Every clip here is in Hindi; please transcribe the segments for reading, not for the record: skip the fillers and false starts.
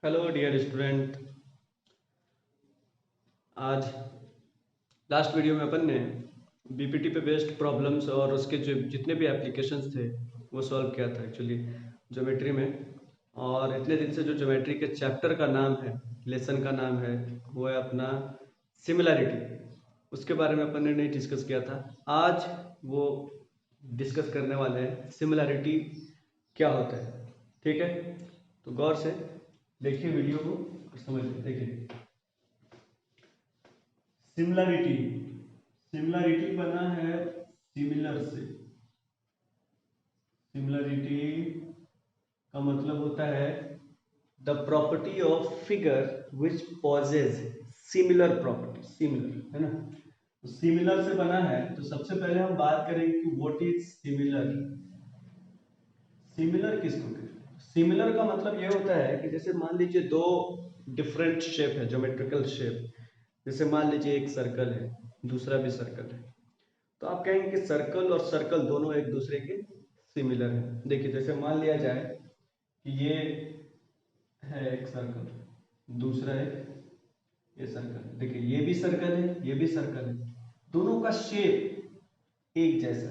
Hello dear student. आज लास्ट वीडियो में अपन ने बीपीटी पे बेस्ड प्रॉब्लम्स और उसके जो जितने भी एप्लीकेशंस थे वो सॉल्व किया था एक्चुअली ज्योमेट्री में। और इतने दिन से जो ज्योमेट्री के चैप्टर का नाम है, लेसन का नाम है, वो है अपना सिमिलैरिटी। उसके बारे में अपन ने नहीं डिस्कस किया था। आज वो डिस्कस करने वाले हैं सिमिलैरिटी क्या होता है। ठीक है, तो गौर से देखिए वीडियो को और समझिए। देखिए, सिमिलरिटी सिमिलरिटी बना है सिमिलर से। सिमिलरिटी का मतलब होता है the property of figure which possess similar property. Similar है ना, तो सिमिलर से बना है। तो सबसे पहले हम बात करेंगे कि व्हाट इज सिमिलर। सिमिलर किसको कहते हैं? सिमिलर का मतलब ये होता है कि जैसे मान लीजिए दो डिफरेंट शेप है, ज्योमेट्रिकल शेप। जैसे मान लीजिए एक सर्कल है, दूसरा भी सर्कल है, तो आप कहेंगे कि सर्कल और सर्कल दोनों एक दूसरे के सिमिलर है। देखिए, जैसे मान लिया जाए कि ये है एक सर्कल, दूसरा है ये सर्कल। देखिए, ये भी सर्कल है, ये भी सर्कल है, दोनों का शेप एक जैसा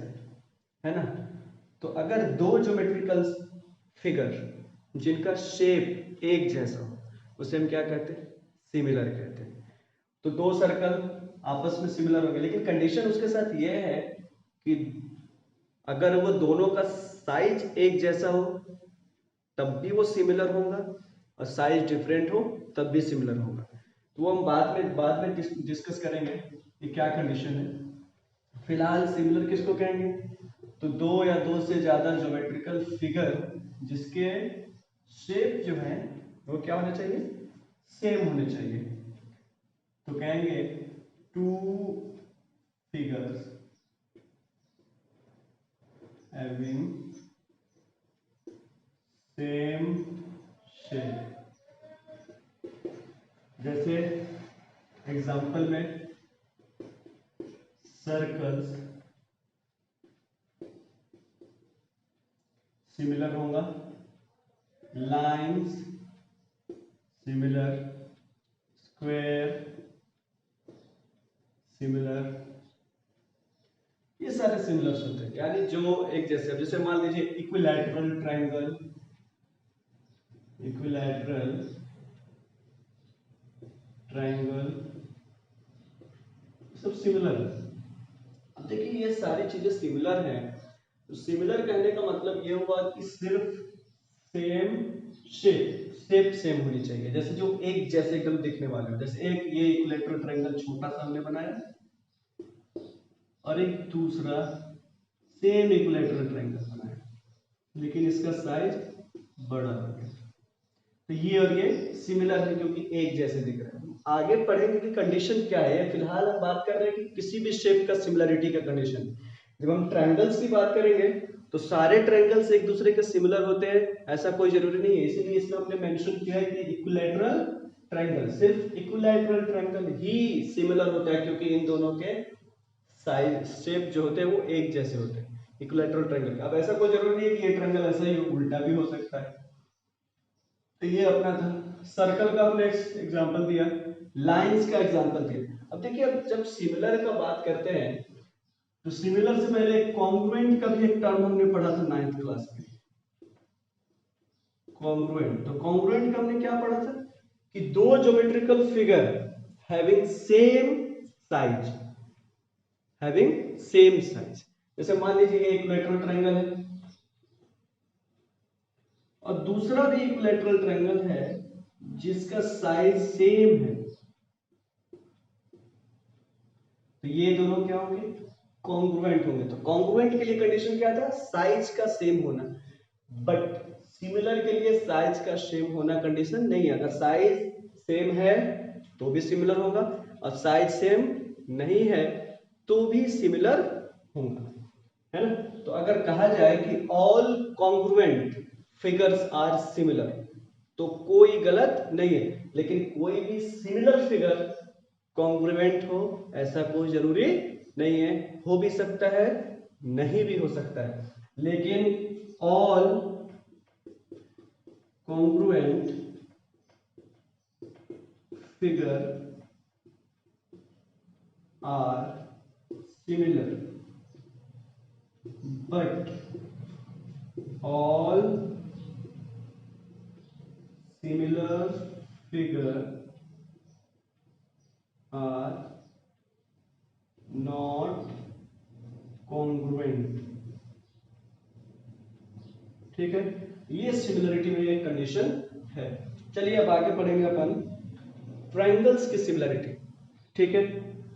है ना। तो अगर दो ज्योमेट्रिकल फिगर जिनका शेप एक जैसा हो, उसे हम क्या कहते हैं? सिमिलर कहते हैं। तो दो सर्कल आपस में सिमिलर होंगे, लेकिन कंडीशन उसके साथ यह है कि अगर वो दोनों का साइज एक जैसा हो तब भी वो सिमिलर होगा, और साइज डिफरेंट हो तब भी सिमिलर होगा। तो वो हम बाद में डिस्कस करेंगे कि क्या कंडीशन है। फिलहाल सिमिलर किसको कहेंगे? तो दो या दो से ज्यादा ज्योमेट्रिकल फिगर जिसके शेप जो है वो क्या होने चाहिए? सेम होने चाहिए। तो कहेंगे two figures having same shape। जैसे एग्जांपल में सर्कल्स सिमिलर होगा, लाइंस सिमिलर, स्क्वायर सिमिलर, ये सारे सिमिलर्स होते हैं, यानी जो एक जैसे। जैसे मान लीजिए इक्विलैटरल ट्रायंगल, इक्विलैटरल ट्रायंगल सब सिमिलर है। अब देखिए, ये सारी चीजें सिमिलर हैं, तो सिमिलर कहने का मतलब ये हुआ कि सिर्फ सेम शेप सेम होनी चाहिए। जैसे जो एक जैसे एकदम दिखने वाले हो, जैसे एक ये इक्विलैटरल ट्रायंगल छोटा सा हमने बनाया और एक दूसरा सेम इक्विलैटरल ट्रायंगल बनाया, लेकिन इसका साइज बड़ा हो गया। तो ये और ये सिमिलर है क्योंकि एक जैसे दिख रहे हैं। आगे पढ़ेंगे कि कंडीशन क्या है। फिलहाल हम बात कर रहे हैं कि किसी भी शेप का सिमिलरिटी का कंडीशन। जब हम ट्रायंगल्स की बात करेंगे तो सारे ट्रायंगल्स एक दूसरे के सिमिलर होते हैं ऐसा कोई जरूरी नहीं है। इसीलिए इसमें हमने मेंशन किया है कि इक्विलैटरल ट्रायंगल, सिर्फ इक्विलैटरल ट्रायंगल ही सिमिलर होता है, क्योंकि इन दोनों के साइज शेप जो होते हैं वो एक जैसे होते हैं इक्विलैटरल ट्रायंगल। अब ऐसा कोई जरूरी नहीं है कि ये ट्रायंगल ऐसा ही उल्टा भी हो सकता है। तो ये अपना था सर्कल का, हमने एग्जांपल दिया, लाइंस का एग्जांपल दिया। अब देखिए, अब जब सिमिलर का बात करते हैं तो सिमिलर से पहले कॉन्ग्रुएंट का भी एक टर्म हमने पढ़ा था 9th क्लास में। कॉन्ग्रुएंट, तो कॉन्ग्रुएंट का हमने क्या पढ़ा था कि दो geometrical figure having same size, having same size. जैसे मान लीजिए एक इक्विलैटरल ट्रायंगल है और दूसरा भी इक्विलैटरल ट्रायंगल है जिसका साइज सेम है, तो ये दोनों क्या होंगे? कॉन्ग्रुएंट होंगे। तो कॉन्ग्रुएंट के लिए कंडीशन क्या था? साइज का सेम होना। बट सिमिलर के लिए साइज का सेम होना कंडीशन नहीं है। अगर साइज सेम है तो भी सिमिलर होगा, और साइज सेम नहीं है तो भी सिमिलर होगा, है ना। तो अगर कहा जाए कि all congruent figures are similar तो कोई गलत नहीं है, लेकिन कोई भी सिमिलर फिगर कॉन्ग्रुएंट हो ऐसा कोई जरूरी नहीं है। हो भी सकता है, नहीं भी हो सकता है, लेकिन all congruent figure are similar but all similar figure are not congruent। ठीक है, ये सिमिलरिटी में एक कंडीशन है। चलिए अब आगे पढ़ेंगे अपन ट्रायंगल्स की सिमिलरिटी। ठीक है,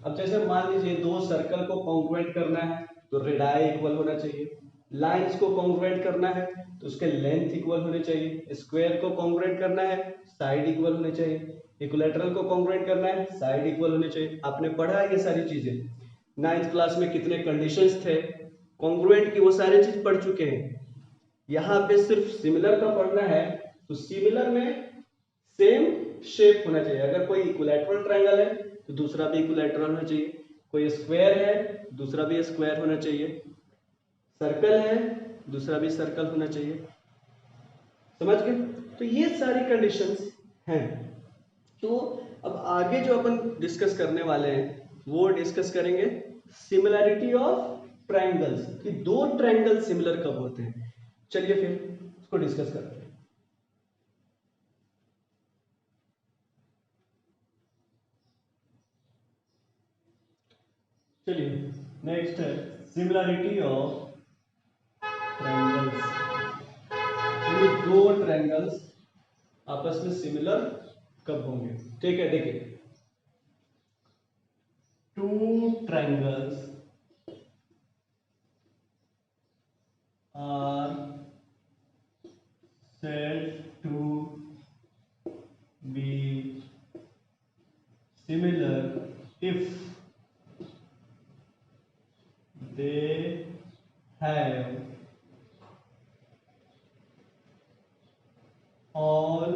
अब जैसे मान लीजिए दो सर्कल को कॉन्ग्रुएंट करना है तो रेडाई इक्वल होना चाहिए, लाइंस को कॉन्ग्रुएंट करना है तो उसके लेंथ इक्वल होने चाहिए, स्क्वायर को कॉन्ग्रुएंट करना है साइड इक्वल होने चाहिए, इक्विलैटरल को कॉन्ग्रुएंट करना है साइड इक्वल होने चाहिए। आपने पढ़ा है ये सारी चीजें, 9th क्लास में कितने कंडीशंस थे कॉन्ग्रुएंट की, वो सारी चीज पढ़ चुके हैं। यहाँ पे सिर्फ सिमिलर का पढ़ना है, तो सिमिलर में सेम शेप होना चाहिए। अगर कोई इक्विलैटरल ट्रायंगल है तो दूसरा भी इक्विलैटरल होना चाहिए, कोई स्क्वायर है दूसरा भी स्क्वायर होना चाहिए, सर्कल है दूसरा भी सर्कल होना चाहिए। समझ गए? तो ये सारी कंडीशंस हैं। तो अब आगे जो अपन डिस्कस करने वाले हैं वो डिस्कस करेंगे सिमिलैरिटी ऑफ ट्रायंगल्स, कि दो ट्रायंगल सिमिलर कब होते हैं। चलिए फिर इसको डिस्कस करते हैं। चलिए नेक्स्ट है सिमिलरिटी ऑफ ट्रायंगल्स। ये दो ट्रायंगल्स आपस में सिमिलर कब होंगे। ठीक है, देखिए two triangles are said to be similar if they have all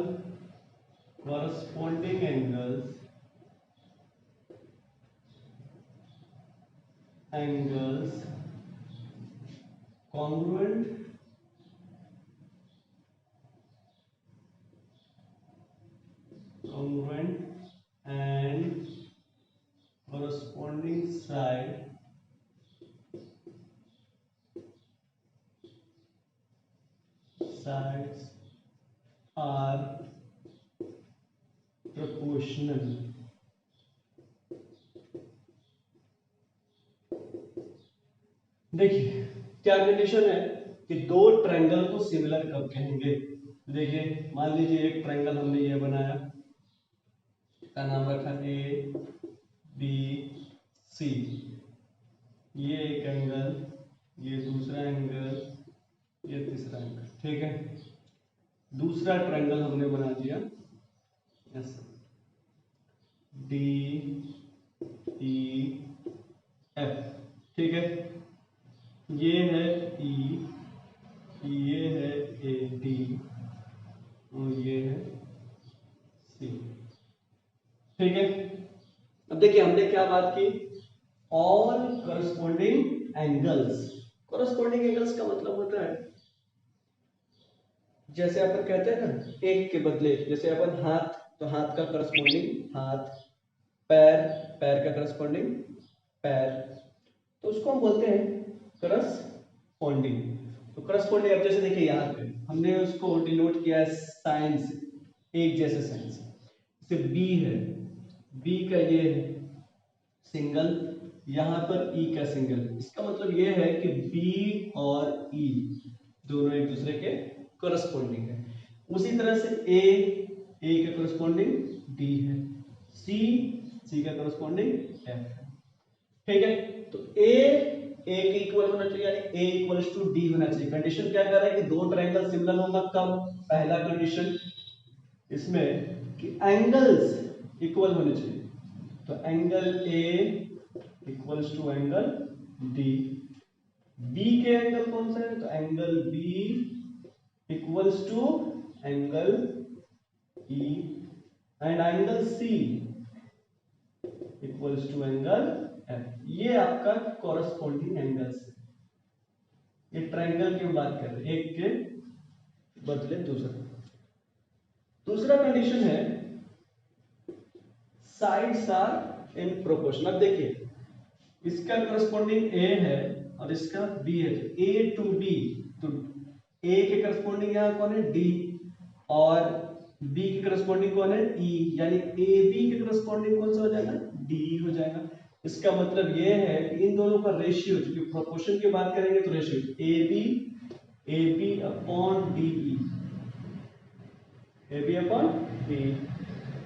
corresponding angles congruent and corresponding sides are proportional। देखिए क्या कंडीशन है कि दो ट्रायंगल को सिमिलर कब कहेंगे। देखिए मान लीजिए एक ट्रायंगल हमने ये बनाया, का नाम रखा ए बी सी, ये एक एंगल, ये दूसरा एंगल, ये तीसरा एंगल। ठीक है, दूसरा ट्रायंगल हमने बना दिया ऐसा डी ई एफ। ठीक है, ये है ई, ये है ए डी और ये है सी। ठीक है, अब देखिए हमने क्या बात की, all corresponding angles. Corresponding angles का मतलब होता है जैसे अपन कहते हैं ना एक के बदले, जैसे अपन हाथ, तो हाथ का करस्पॉन्डिंग हाथ, पैर, पैर का करस्पॉन्डिंग पैर, तो उसको हम बोलते हैं करस्पॉन्डिंग। तो करस्पॉन्डिंग, अब जैसे देखिए यहाँ पे हमने उसको डिनोट किया है साइन से, एक जैसे साइन से। जैसे बी है, बी का ये है सिंगल, यहाँ पर ई का सिंगल, इसका मतलब ये है कि बी और ई दोनों एक दूसरे के करस्पॉन्डिंग है। उसी तरह से ए का करस्पॉन्डिंग डी है, सी का करस्पॉन्डिंग एफ है। ठीक है, तो ए के इक्वल होना चाहिए, यानी ए इक्वल्स टू डी होना चाहिए। कंडीशन क्या कर रहा है कि दो ट्रायंगल सिमिलर होगा कब, पहला कंडीशन इसमें कि एंगल्स इक्वल होने चाहिए, तो angle A equals to angle D. B के एंगल कौन सा है, तो angle B equals to angle E, and angle C equals to angle F. ये आपका कॉरस्पॉन्डिंग एंगल्स है। ये ट्रायंगल की बात कर रहे हैं, एक के बदले दूसरा। दूसरा कंडीशन है साइड्स आर इन प्रोपोर्शन। अब देखिए इसका करस्पॉन्डिंग ए है और इसका बी है, तो ए टू बी, तो ए के करस्पॉन्डिंग यहाँ कौन है, डी, और बी के करस्पॉन्डिंग कौन है, ई, यानी ए बी के करस्पॉन्डिंग कौन सा हो जाएगा, डी हो जाएगा। इसका मतलब ये है कि इन दोनों का रेशियो, क्योंकि प्रोपोर्शन की बात करेंगे तो ratio A B upon D E, A B upon D,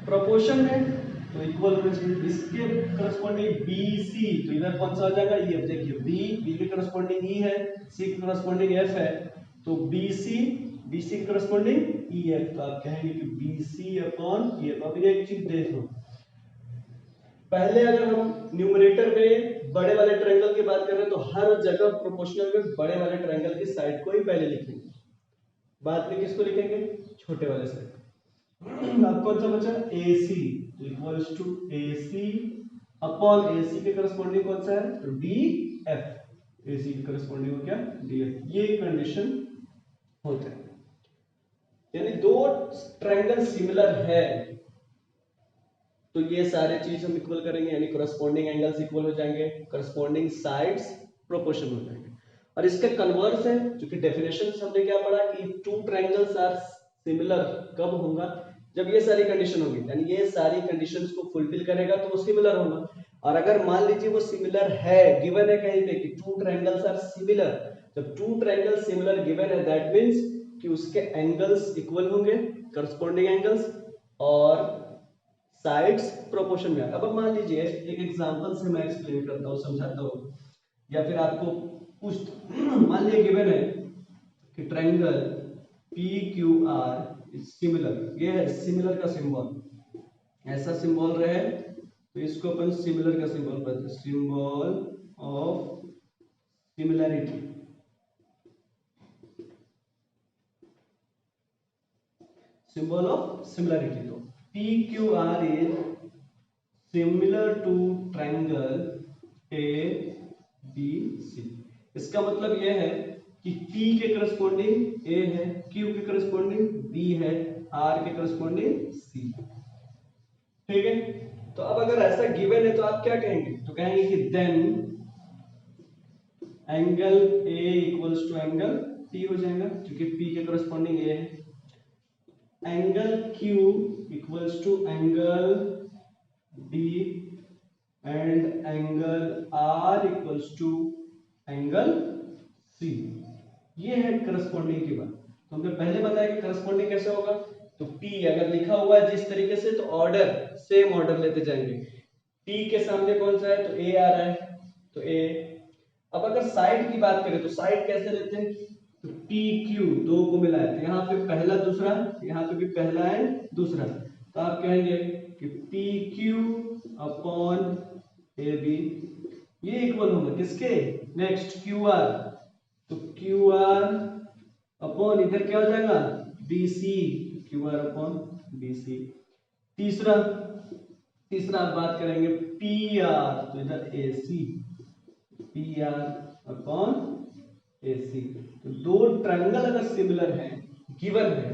proportion में तो इक्वल होना चाहिए। इसके करस्पॉन्डिंग बी सी, तो इधर कौन सा हो जाएगा, ई। अब देखिए बी के करस्पॉन्डिंग ई है, सी के करस्पॉन्डिंग एफ है, तो बी सी के करस्पॉन्डिंग ई एफ, तो आप कहेंगे कि B C upon E F. अब एक चीज देखो, पहले अगर हम न्यूमरेटर में बड़े वाले ट्रायंगल की बात कर रहे हैं तो हर जगह प्रोपोर्शनल में बड़े वाले ट्रायंगल की साइड को ही पहले लिखेंगे, बाद में किसको लिखेंगे, छोटे वाले साइड। अब कौन सा बचा, AC equals to AC upon AC के करस्पॉन्डिंग कौन सा है, तो DF, AC के करस्पॉन्डिंग हो क्या, DF। ये कंडीशन होता है, यानी दो ट्रायंगल सिमिलर है तो ये सारे चीज हम इक्वल करेंगे, यानी करस्पॉन्डिंग एंगल्स इक्वल हो जाएंगे, करस्पॉन्डिंग साइड्स प्रोपोर्शनल हो जाएंगे। और इसका कन्वर्स है, क्योंकि डेफिनेशन हमने क्या पढ़ा कि टू ट्रायंगल्स आर सिमिलर कब होगा, जब ये सारी कंडीशन होगी, यानी ये सारी कंडीशंस को फुलफिल करेगा तो वो सिमिलर होगा। और अगर मान लीजिए वो सिमिलर है, गिवन है कहीं पे कि टू ट्रायंगल्स आर सिमिलर, जब टू ट्रायंगल सिमिलर गिवन है दैट मींस कि उसके एंगल्स इक्वल होंगे, करस्पॉन्डिंग एंगल्स, और साइड्स प्रोपोर्शन में। अब मान लीजिए एक एग्जांपल से मैं एक्सप्लेन करता हूँ, समझाता हूँ, या फिर आपको कुछ मान लीजिए गिवन है कि ट्रायंगल PQR इज सिमिलर, ये है सिमिलर का सिंबल, ऐसा सिंबल रहे तो इसको अपन सिमिलर का सिंबल बोलते हैं, symbol of similarity. Symbol of similarity, तो PQR is similar to triangle ABC। इसका मतलब यह है कि P के करस्पॉन्डिंग A है, Q के करस्पॉन्डिंग B है, R के करस्पॉन्डिंग C। ठीक है, तो अब अगर ऐसा गिवन है तो आप क्या कहेंगे, तो कहेंगे कि then angle A equals to angle P हो जाएगा, क्योंकि P के करस्पॉन्डिंग A है। Angle Q equals to angle D and angle R equals to angle C। ये है करस्पॉन्डिंग की बात। तो हमने पहले बताया कि करस्पॉन्डिंग कैसे होगा, तो P अगर लिखा हुआ है जिस तरीके से तो ऑर्डर सेम ऑर्डर लेते जाएंगे। P के सामने कौन सा है, तो A आ रहा है, तो A। अब अगर साइड की बात करें तो साइड कैसे लेते हैं, तो PQ दो को मिलाया, तो यहाँ पे पहला दूसरा, यहाँ पे भी पहला है दूसरा, तो आप कहेंगे कि PQ अपॉन AB ये इक्वल होगा किसके, नेक्स्ट QR, तो QR अपॉन इधर क्या हो जाएगा BC, QR अपॉन BC। तीसरा आप बात करेंगे PR, तो इधर AC, PR अपॉन AC। तो दो ट्रायंगल अगर सिमिलर हैं, गिवन है,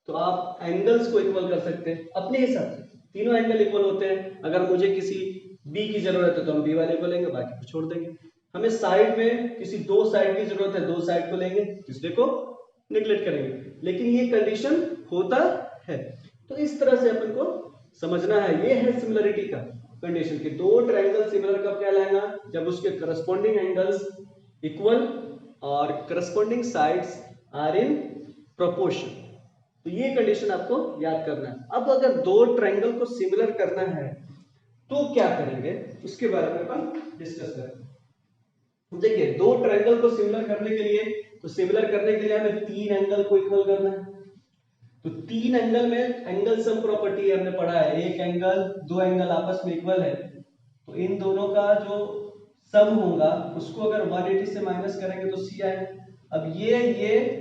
तो आप एंगल्स को इक्वल कर सकते हैं अपने हिसाब से, तीनों एंगल इक्वल होते हैं। अगर मुझे किसी B की जरूरत है तो हम B वाले को लेंगे, बाकी को छोड़ देंगे। हमें साइड में किसी दो साइड की जरूरत है, दो साइड को लेंगे, तीसरे को निगलेक्ट करेंगे, लेकिन ये कंडीशन होता है। तो इस तरह से अपन को समझना है, ये है सिमिलरिटी का कंडीशन कि दो ट्रायंगल सिमिलर कब कहलाएगा, जब उसके करस्पॉन्डिंग एंगल्स इक्वल और corresponding sides are in proportion. तो ये कंडीशन आपको याद करना है। अब अगर दो ट्रायंगल को सिमिलर करना है तो क्या करेंगे, उसके बारे में अपन डिस्कस करेंगे। देखिए दो ट्रायंगल को सिमिलर करने के लिए, तो सिमिलर करने के लिए हमें तीन एंगल को इक्वल करना है। तो तीन एंगल में एंगल सम प्रॉपर्टी हमने पढ़ा है, एक एंगल दो एंगल आपस में इक्वल है, तो इन दोनों का जो सम होगा उसको अगर 180 से माइनस करेंगे तो C आएगा। अब ये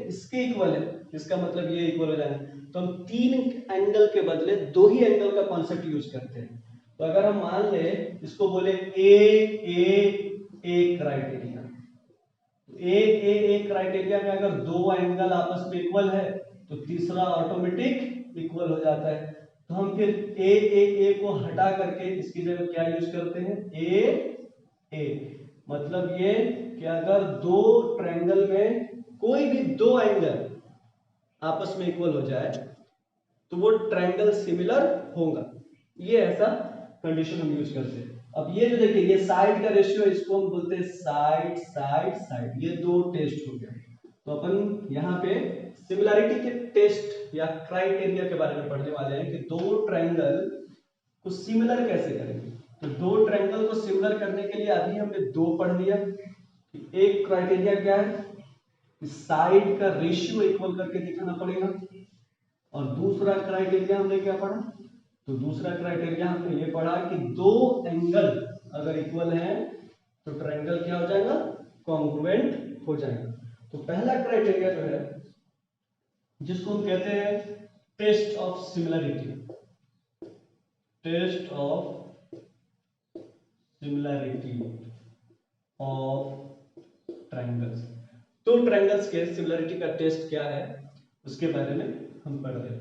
इसके इक्वल है, इसका मतलब ये इक्वल हो जाएगा। तो हम तीन एंगल के बदले दो ही एंगल का कॉन्सेप्ट यूज करते हैं। तो अगर हम मान ले इसको बोले ए क्राइटेरिया, ए क्राइटेरिया में अगर दो एंगल आपस में इक्वल है तो तीसरा ऑटोमेटिक इक्वल हो जाता है। तो हम फिर ए को हटा करके इसकी जगह क्या यूज करते हैं, ए। मतलब ये कि अगर दो ट्रायंगल में कोई भी दो एंगल आपस में इक्वल हो जाए तो वो ट्रायंगल सिमिलर होगा, ये ऐसा कंडीशन हम यूज करते हैं। अब ये जो देखिए ये साइड का रेशियो, इसको हम बोलते हैं साइड साइड साइड, ये दो टेस्ट हो गया। तो अपन यहाँ पे सिमिलरिटी के टेस्ट या क्राइटेरिया के बारे में पढ़ने वाले हैं कि दो ट्रायंगल को सिमिलर कैसे करेंगे। तो दो ट्रायंगल को सिमिलर करने के लिए अभी हमने दो पढ़ लिया। एक क्राइटेरिया क्या है, साइड का रेशियो इक्वल करके दिखाना पड़ेगा, और दूसरा क्राइटेरिया हमने क्या पढ़ा, तो दूसरा क्राइटेरिया हमने ये पढ़ा कि दो एंगल अगर इक्वल हैं तो ट्रायंगल क्या हो जाएगा, कॉन्ग्रुएंट हो जाएगा। तो पहला क्राइटेरिया जो है जिसको हम कहते हैं test of similarity, test of similarity of triangles. तो ट्रायंगल्स के सिमिलरिटी का टेस्ट क्या है उसके बारे में हम पढ़ रहे हैं।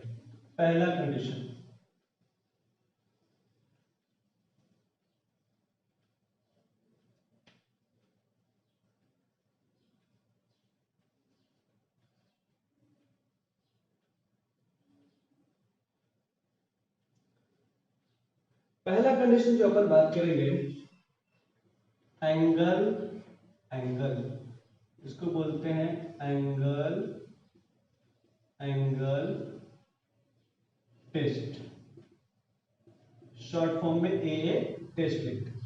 पहला कंडीशन, पहला कंडीशन जो अपन बात करेंगे, एंगल, एंगल इसको बोलते हैं angle, angle test, short form में ए टेस्ट लिखते हैं।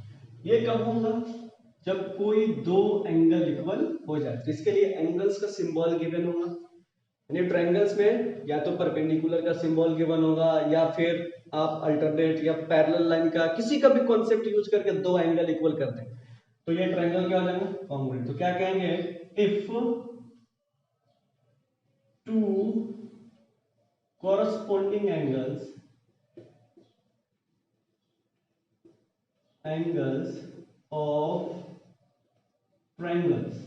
ये कब होगा, जब कोई दो एंगल इक्वल हो जाए। तो इसके लिए एंगल्स का सिंबल गिवन होगा, यानी ट्रायंगल्स में या तो परपेंडिकुलर का सिंबल गिवन होगा या फिर आप अल्टरनेट या पैरेलल लाइन का किसी का भी कॉन्सेप्ट यूज करके दो एंगल इक्वल करते हैं तो ये ट्रायंगल क्या हो जाएगा, कॉन्ग्रुएंट। तो क्या कहेंगे, if two corresponding angles of triangles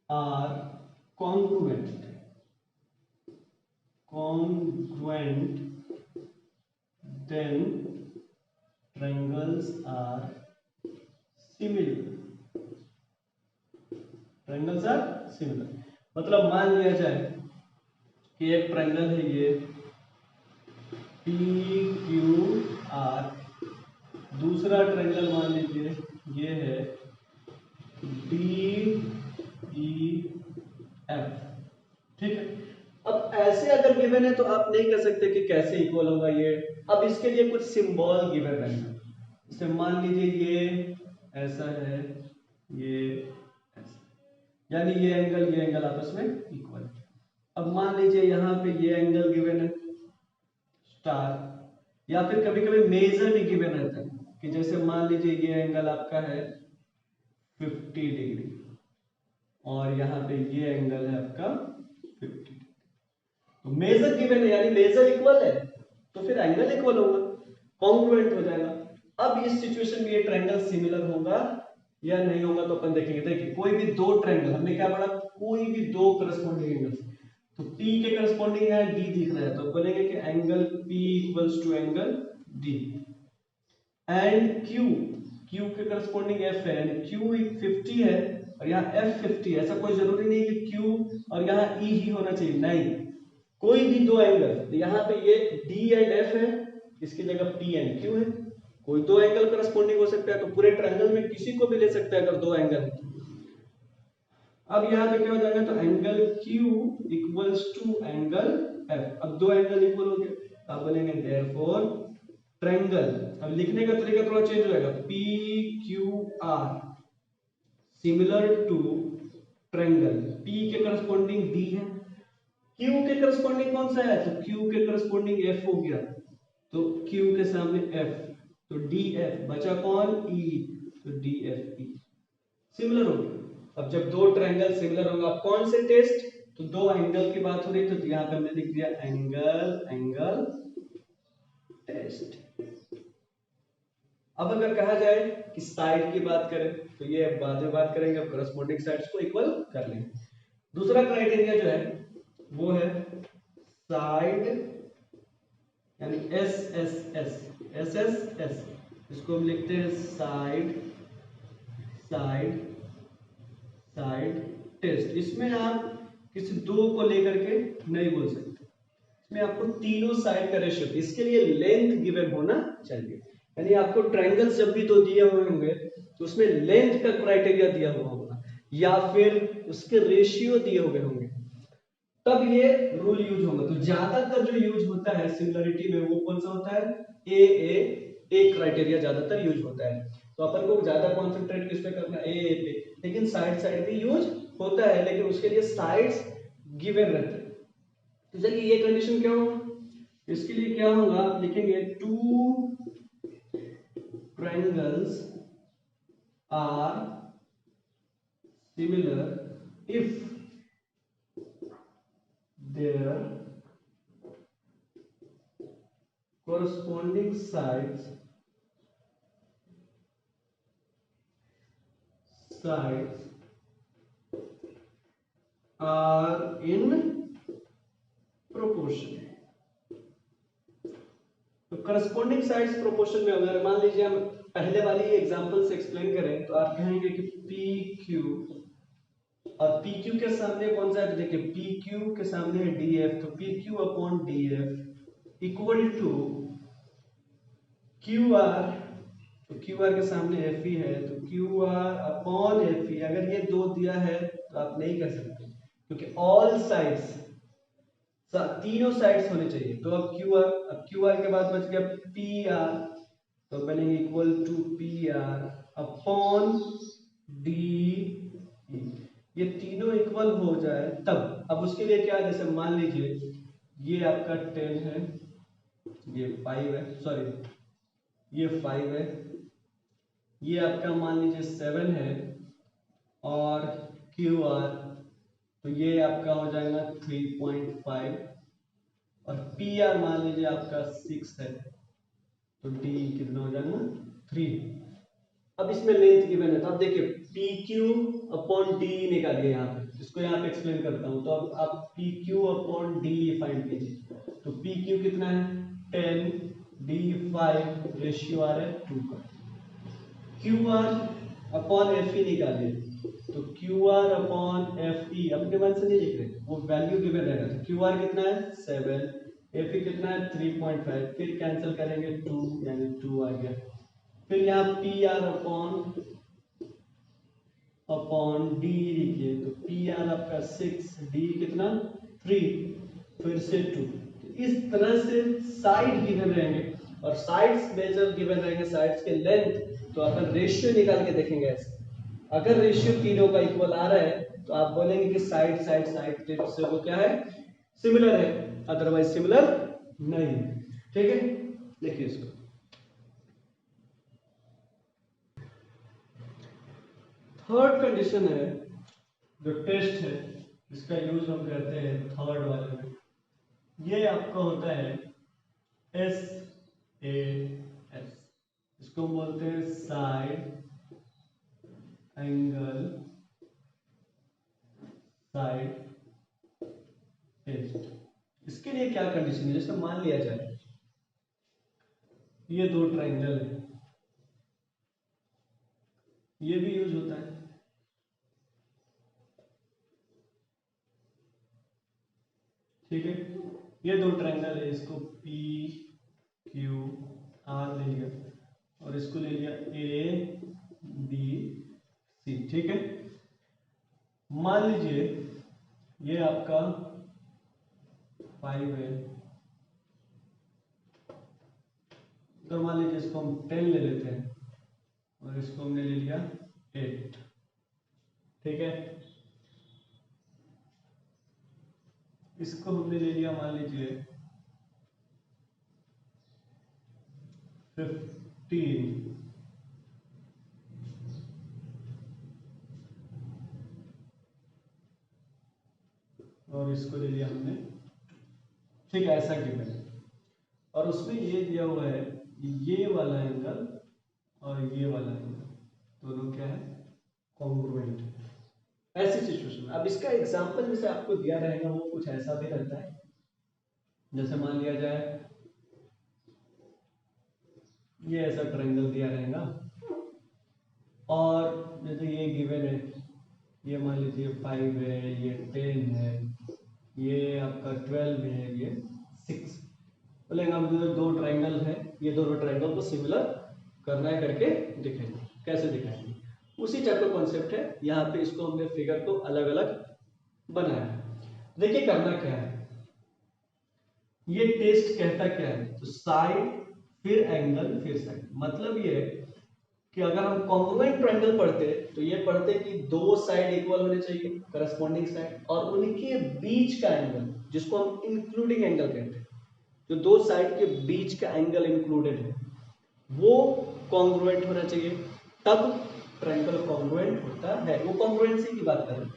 are congruent, then triangles are similar, triangles are similar। मतलब मान लिया जाए कि एक ट्रायंगल है ये PQR, दूसरा ट्रायंगल मान लीजिए ये है DEF, ठीक है। अब ऐसे अगर गिवन है तो आप नहीं कह सकते कि कैसे इक्वल होगा ये। अब इसके लिए कुछ सिंबल गिवन रहेगा, जैसे मान लीजिए ये ऐसा है, ये ऐसा, यानी ये एंगल आपस में इक्वल। अब मान लीजिए यहाँ पे ये एंगल गिवन है स्टार, या फिर कभी कभी मेजर भी गिवन रहता है कि जैसे मान लीजिए ये एंगल आपका है 50 डिग्री और यहाँ पे ये एंगल है आपका 50। तो मेजर गिवन है यानी मेजर इक्वल है तो फिर एंगल इक्वल होगा, कॉन्ग्रुएंट हो जाएगा। अब इस सिचुएशन में ये ट्रायंगल सिमिलर होगा या नहीं होगा तो अपन देखेंगे। देखिए कोई भी दो ट्रायंगल, हमने क्या पढ़ा, कोई भी दो करस्पॉन्डिंग एंगल्स, तो P के करस्पॉन्डिंग है D दिख रहा है तो बोलेंगे कि angle P equals to angle D, and Q के करस्पॉन्डिंग F है, यानी Q 50 है और यहाँ F 50 है। ऐसा कोई जरूरी नहीं कि Q और यहाँ E ही होना चाहिए, नहीं, कोई भी दो एंगल, तो यहाँ पे ये D एंड F है, इसकी जगह P एंड Q है, कोई दो एंगल करस्पॉन्डिंग हो सकता है। तो पूरे ट्रायंगल में किसी को भी ले सकता है अगर दो एंगल। अब यहाँ पे क्या हो जाएगा, तो angle Q equals to angle F। अब दो एंगल इक्वल हो गए, अब बोलेंगे देयरफॉर ट्रायंगल, अब लिखने का तरीका थोड़ा चेंज हो जाएगा, PQR similar to triangle, P के करस्पॉन्डिंग D है, Q के करस्पॉन्डिंग कौन सा है, तो Q के करस्पॉन्डिंग F हो गया, तो Q के सामने F, तो DF बचा कौन, E, तो DFE सिमिलर हो गया। अब जब दो ट्रायंगल सिमिलर होगा, कौन से टेस्ट, तो दो एंगल की बात हो रही है तो यहाँ पे हमने लिख दिया एंगल टेस्ट। अब अगर कहा जाए कि साइड की बात करें तो ये बाद में बात करेंगे, अब करस्पॉन्डिंग साइड्स को इक्वल कर लेंगे। दूसरा क्राइटेरिया जो है वो है साइड यानी एस, इसको हम लिखते हैं साइड साइड साइड टेस्ट। इसमें आप किसी दो को लेकर के नहीं बोल सकते, इसमें आपको तीनों साइड का रेशियो, इसके लिए लेंथ गिवन होना चाहिए। यानी आपको ट्रायंगल्स जब भी दो दिए हुए होंगे तो उसमें लेंथ का क्राइटेरिया दिया हुआ होगा या फिर उसके रेशियो दिए हुए होंगे, तब ये रूल यूज होगा। तो ज्यादातर जो यूज होता है सिमिलरिटी में वो कौन सा होता है, ए क्राइटेरिया ज्यादातर यूज होता है। तो अपन को ज्यादा कॉन्सेंट्रेट किस पे करना है, ए पे, लेकिन साइड भी यूज होता है, लेकिन उसके लिए साइड्स गिवन रहते हैं। तो चलिए ये कंडीशन क्या होगा, इसके लिए क्या होगा, आप लिखेंगे two triangles are similar if their corresponding sides are in proportion। तो करस्पॉन्डिंग साइड्स प्रोपोर्शन में, अगर मान लीजिए हम पहले वाली एग्जांपल से एक्सप्लेन करें तो आप कहेंगे कि पी क्यू, और पी क्यू के सामने कौन सा है, तो देखिए पी क्यू के सामने है डी एफ, तो P Q upon D F equal to Q R, तो क्यू आर के सामने एफ ई है, तो Q R upon F E. अगर ये दो दिया है तो आप नहीं कर सकते, क्योंकि ऑल साइड्स, तीनों साइड्स होने चाहिए। तो अब क्यू आर के बाद बच गया पी आर, तो बनेंगे equal to P R upon D, ये तीनों इक्वल हो जाए तब। अब उसके लिए क्या है, जैसे मान लीजिए ये आपका 10 है, ये 5 है, सॉरी ये 5 है, ये आपका मान लीजिए 7 है, और क्यू आर तो ये आपका हो जाएगा 3.5, और पी आर मान लीजिए आपका 6 है, तो डी कितना हो जाएगा 3। अब इसमें लेंथ गिवन है, तो आप देखिए पी क्यू अपॉन डी निकालिए यहाँ पे, इसको यहाँ पे एक्सप्लेन करता हूँ। तो अब आप P Q upon D find कीजिए, तो पी क्यू कितना है 10, डी 5, रेशियो आ रहा है 2 का। क्यू आर अपॉन एफ ई निकालिए, तो क्यू आर अपॉन एफ ई अपने मन से नहीं लिख रहे, वो वैल्यू गिवन रहेगा। तो क्यू आर कितना है 7, एफ ई कितना है 3.5, फिर कैंसिल करेंगे 2, यानी 2 आ गया। फिर यहाँ पी आर अपॉन डी लिखिए, तो पी आर आपका 6, डी कितना 3, फिर से 2। इस तरह से साइड गिवन रहेंगे, और साइड्स मेजर गिवन रहेंगे, साइड्स के लेंथ, तो अपन रेशियो निकाल के देखेंगे ऐसे। अगर रेशियो तीनों का इक्वल आ रहा है तो आप बोलेंगे कि साइड से वो क्या है, सिमिलर है, अदरवाइज सिमिलर नहीं है। ठीक है, देखिए इसको थर्ड कंडीशन है, जो टेस्ट है इसका यूज हम करते हैं थर्ड वाले में। ये आपका होता है एस ए एस, इसको बोलते हैं साइड एंगल साइड टेस्ट। इसके लिए क्या कंडीशन है, जैसे मान लिया जाए ये दो ट्रायंगल है, ये भी यूज होता है, ठीक है। ये दो ट्रायंगल है, इसको पी क्यू आर ले लिया, और इसको ले लिया ए बी सी, ठीक है। मान लीजिए ये आपका 5 है, तो मान लीजिए इसको हम 10 ले लेते हैं, और इसको हमने ले लिया 8, ठीक है। इसको हमने ले लिया मान लीजिए 15, और इसको ले लिया हमने, ठीक है, ऐसा गिवन है। और उसमें ये दिया हुआ है ये वाला एंगल और ये वाला एंगल दोनों क्या है, कॉन्ग्रुएंट है। ऐसी सिचुएशन, अब इसका एग्जांपल जैसे आपको दिया रहेगा वो कुछ ऐसा भी रहता है, जैसे मान लिया जाए ये ऐसा ट्रायंगल दिया रहेगा, और जैसे ये गिवन है, ये मान लीजिए 5 है, ये 10 है, ये आपका 12 है, ये 6। बोलेंगे अब जो दो ट्रायंगल है, ये दोनों ट्रायंगल को सिमिलर करना है, करके दिखाएंगे। कैसे दिखाएंगे? उसी टाइप का कॉन्सेप्ट है। यहाँ पे इसको हमने फिगर को अलग अलग बनाया है। देखिए करना क्या है, ये टेस्ट कहता क्या है, तो साइड फिर एंगल फिर साइड। मतलब ये है कि अगर हम कॉन्ग्रुएंट ट्रायंगल पढ़ते तो ये पढ़ते कि दो साइड इक्वल होने चाहिए, करस्पॉन्डिंग साइड, और उनके बीच का एंगल जिसको हम इंक्लूडिंग एंगल कहते हैं, जो दो साइड के बीच का एंगल इंक्लूडेड है वो कॉन्ग्रुएंट होना चाहिए, तब ट्रायंगल कॉन्ग्रुएंट होता है। वो कॉन्ग्रुएंसी की बात कर रहे हैं।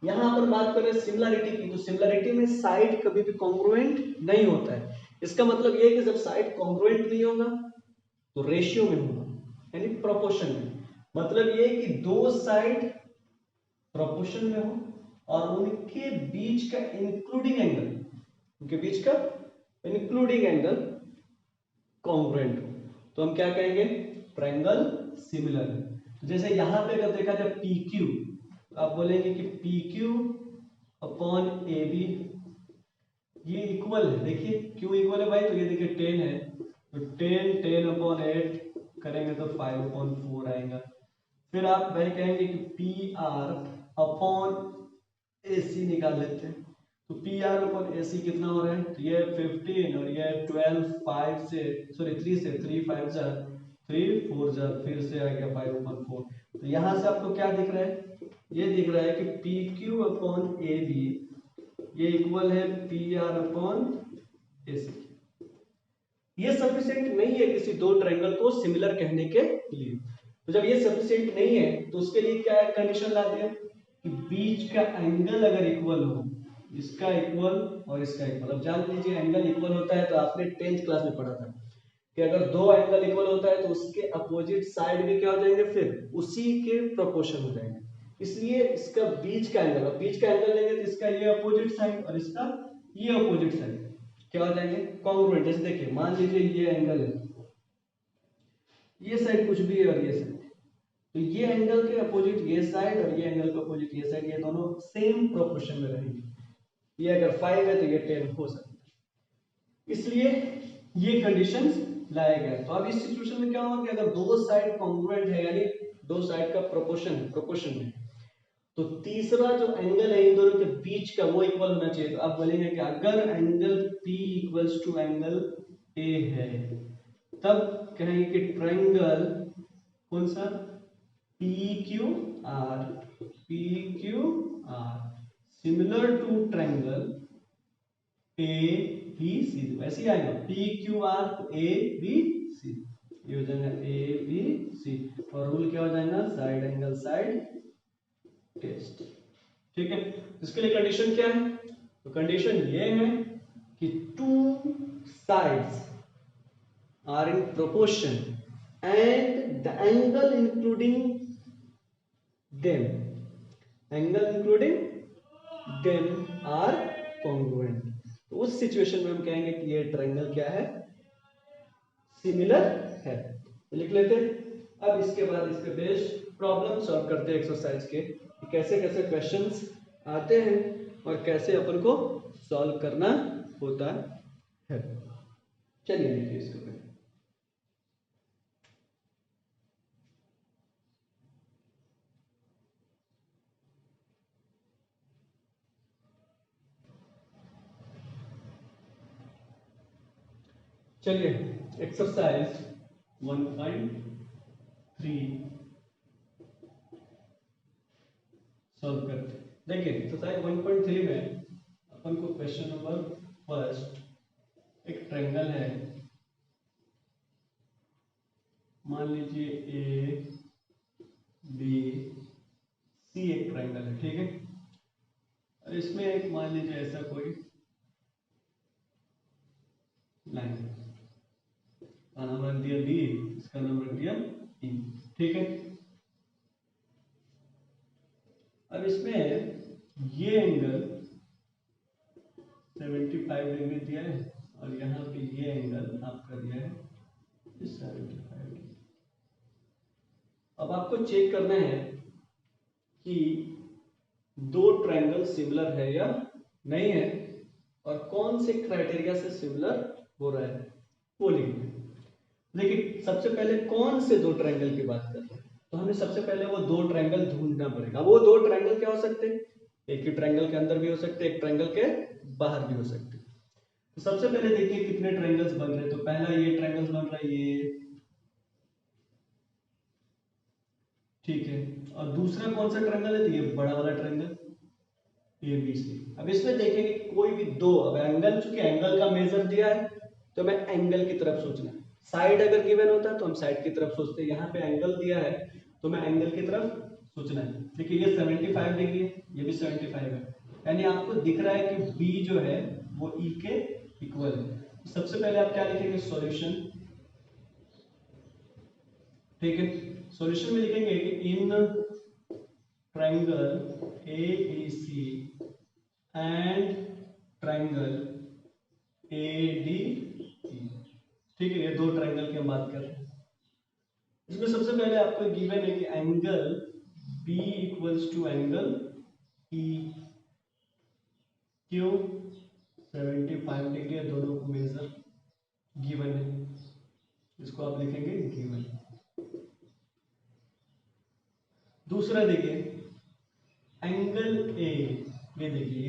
यहां पर बात करें सिमिलरिटी की, तो सिमिलरिटी में साइड कभी भी कॉन्ग्रुएंट नहीं होता है। इसका मतलब ये है कि जब साइड कॉन्ग्रुएंट नहीं होगा तो रेशियो में होगा, यानी प्रोपोर्शन में। मतलब ये कि दो साइड प्रोपोर्शन में हो और उनके बीच का इंक्लूडिंग एंगल, उनके बीच का इंक्लूडिंग एंगल कॉन्ग्रुएंट हो, तो हम क्या कहेंगे? ट्रायंगल सिमिलर है। जैसे यहां पे अगर देखा जाए PQ, आप बोलेंगे कि PQ अपॉन AB ये इक्वल है। देखिए क्यों इक्वल है भाई, तो ये देखिए 10 है, तो 10 अपॉन 8 करेंगे तो 5 अपॉन 4 आएगा। फिर आप भाई कहेंगे कि PR अपॉन AC निकाल लेते हैं, तो PR अपॉन AC कितना हो रहा है, तो ये 15 और ये 12, 5 से सॉरी 3 से 3 5 जा 3 4 जा, फिर से आ गया 5 अपॉन 4। तो यहां से आपको क्या दिख रहा है, ये दिख रहा है कि PQ अपॉन AB ये इक्वल है PR अपॉन AC। ये सफिशिएंट नहीं है किसी दो ट्रायंगल को सिमिलर कहने के लिए। तो जब ये सफिशिएंट नहीं है तो उसके लिए क्या कंडीशन लाते हैं कि बीच का एंगल अगर इक्वल हो, इसका इक्वल और इसका इक्वल। अब जान लीजिए एंगल इक्वल होता है तो आपने 10th क्लास में पढ़ा था कि अगर दो एंगल इक्वल होता है तो उसके अपोजिट साइड भी क्या हो जाएंगे, फिर उसी के प्रोपोर्शन हो जाएंगे। इसलिए इसका बीच का एंगल, और बीच का एंगल लेंगे तो इसका ये अपोजिट साइड और इसका ये अपोजिट साइड क्या हो जाएंगे, कॉन्ग्रुएंट। जैसे देखिए मान लीजिए ये एंगल है, ये साइड कुछ भी है और ये साइड, तो ये एंगल के अपोजिट ये साइड और ये एंगल के अपोजिट ये साइड, ये दोनों सेम प्रोपोर्शन में रहेंगे। ये अगर 5 है तो ये 10 हो सकता है। इसलिए ये कंडीशंस लाया गया। तो अब इस सिचुएशन में क्या होगा कि अगर दो साइड कॉन्ग्रुएंट है, यानी दो साइड का प्रोपोर्शन है, तो तीसरा जो एंगल है इन दोनों के बीच का वो इक्वल होना चाहिए। तो आप बोलेंगे कि अगर angle P equals to angle A है, तब कहेंगे कि ट्रायंगल कौन सा, PQR similar to triangle ABC। वैसे ही आएगा PQR तो ABC, ये हो जाएगा ABC, और रूल क्या हो जाएगा, साइड एंगल साइड टेस्ट। ठीक है, इसके लिए कंडीशन क्या है, तो कंडीशन ये है कि two sides are in proportion and the angle including them are congruent. तो उस सिचुएशन में हम कहेंगे कि ये ट्रायंगल क्या है, सिमिलर है। तो लिख लेते हैं। अब इसके बाद इसके बेस्ड प्रॉब्लम सॉल्व करते हैं एक्सरसाइज के, कि कैसे कैसे क्वेश्चंस आते हैं और कैसे अपन को सॉल्व करना होता है। चलिए देखिए इसको। चलिए एक्सरसाइज 1.3 सॉल्व करते हैं। देखिए एक्सरसाइज 1.3 में अपन को क्वेश्चन नंबर फर्स्ट, एक ट्रायंगल है, मान लीजिए ABC एक ट्रायंगल है, ठीक है। और इसमें एक मान लीजिए ऐसा कोई लाइन, इसका नाम रख दिया B, इसका नाम रख दिया E, ठीक है। अब इसमें ये एंगल 75 डिग्री दिया है और यहाँ पे ये एंगल आपका दिया है 75। अब आपको चेक करना है कि दो ट्रायंगल सिमिलर है या नहीं है और कौन से क्राइटेरिया से सिमिलर हो रहा है वो लिखना है। देखिए सबसे पहले कौन से दो ट्रायंगल की बात कर रहे हैं, तो हमें सबसे पहले वो दो ट्रायंगल ढूंढना पड़ेगा। वो दो ट्रायंगल क्या हो सकते हैं, एक ही ट्रायंगल के अंदर भी हो सकते हैं, एक ट्रायंगल के बाहर भी हो सकते हैं। तो सबसे पहले देखिए कितने ट्रायंगल्स बन रहे हैं। तो पहला ये ट्रायंगल बन रहा है ये, ठीक है। और दूसरा कौन सा ट्रायंगल है, तो ये बड़ा वाला ट्रायंगल ABC। अब इसमें देखेंगे कोई भी दो, अब एंगल, चूंकि एंगल का मेजर दिया है तो मैं एंगल की तरफ सोचना है। साइड अगर गिवन होता है तो हम साइड की तरफ सोचते हैं, यहाँ पे एंगल दिया है तो मैं एंगल की तरफ सोचना है। देखिए ये 75 डिग्री है, ये भी 75 है, यानी आपको दिख रहा है कि B जो है वो E के इक्वल है। तो सबसे पहले आप क्या लिखेंगे, सॉल्यूशन, ठीक है। सॉल्यूशन में लिखेंगे कि in triangle ABC and triangle ADE, ठीक है। ये दो ट्रायंगल की हम बात कर रहे हैं। इसमें सबसे पहले आपको गिवन है कि angle B equals to angle E, क्यों, 75 डिग्री है, दोनों को मेजर गिवन है, इसको आप लिखेंगे गिवन। दूसरा देखिए एंगल A, ये देखिए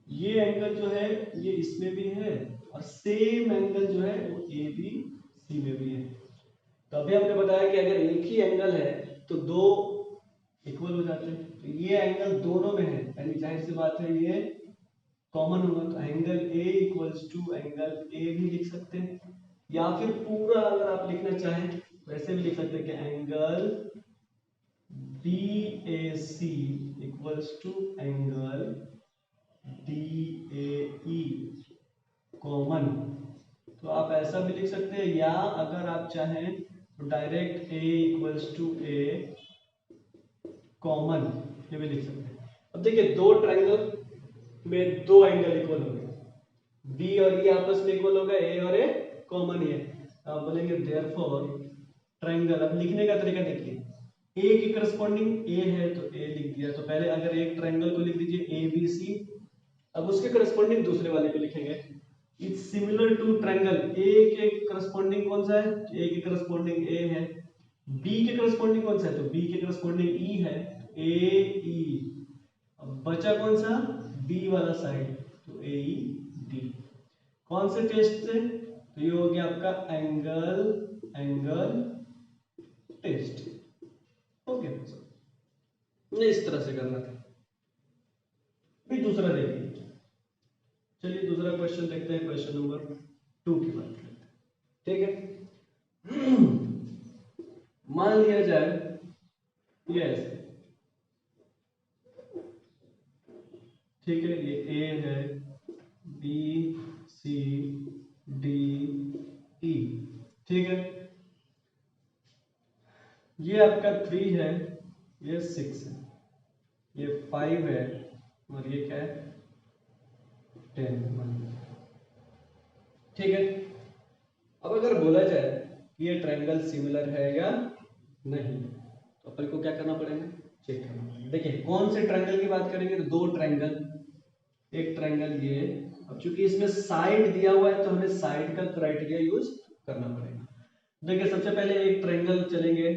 ये एंगल जो है ये इसमें भी है और सेम एंगल जो है वो ABC में भी है। तो अभी हमने बताया कि अगर एक ही एंगल है तो दो इक्वल हो जाते हैं, तो ये एंगल दोनों में है, यानी जाहिर सी बात है ये कॉमन होगा। तो angle A equals to angle A भी लिख सकते हैं, या फिर पूरा अगर आप लिखना चाहें वैसे भी लिख सकते हैं कि angle BAC equals to angle DAE common. तो आप ऐसा भी लिख सकते हैं, या अगर आप चाहें तो direct A equals to A common, ये भी लिख सकते हैं। अब देखिए दो ट्रायंगल में दो एंगल इक्वल हो गए, B और E आपस में इक्वल हो गए, A और A कॉमन ही है। आप बोलेंगे देयरफॉर ट्रायंगल, अब लिखने का तरीका देखिए, A की करस्पॉन्डिंग A है तो A लिख दिया। तो पहले अगर एक ट्रायंगल को लिख दीजिए ABC, अब उसके करस्पॉन्डिंग दूसरे वाले को लिखेंगे। It's similar to triangle A के करस्पॉन्डिंग कौन सा है, A के करस्पॉन्डिंग A है, B के करस्पॉन्डिंग कौन सा है, तो B के करस्पॉन्डिंग E है, AE। अब बचा कौन सा, B वाला साइड, तो AED। कौन से टेस्ट से, तो ये हो गया आपका एंगल टेस्ट, ओके। इस तरह से करना था। फिर दूसरा देखिए, चलिए दूसरा क्वेश्चन देखते हैं, क्वेश्चन नंबर 2 की बात करते हैं, ठीक है। मान लिया जाए ये ऐसे, ठीक है, ये A है, B C D E, ठीक है। ये आपका 3 है, ये 6 है, ये 5 है और ये क्या है 10, ठीक है। अब अगर बोला जाए कि ये ट्रायंगल सिमिलर है या नहीं, तो अपन को क्या करना पड़ेगा, चेक करना पड़ेगा। देखिए कौन से ट्रायंगल की बात करेंगे, तो दो ट्रायंगल, एक ट्रायंगल ये, अब चूंकि इसमें साइड दिया हुआ है तो हमें साइड का क्राइटेरिया यूज करना पड़ेगा। देखिए सबसे पहले एक ट्रायंगल चलेंगे,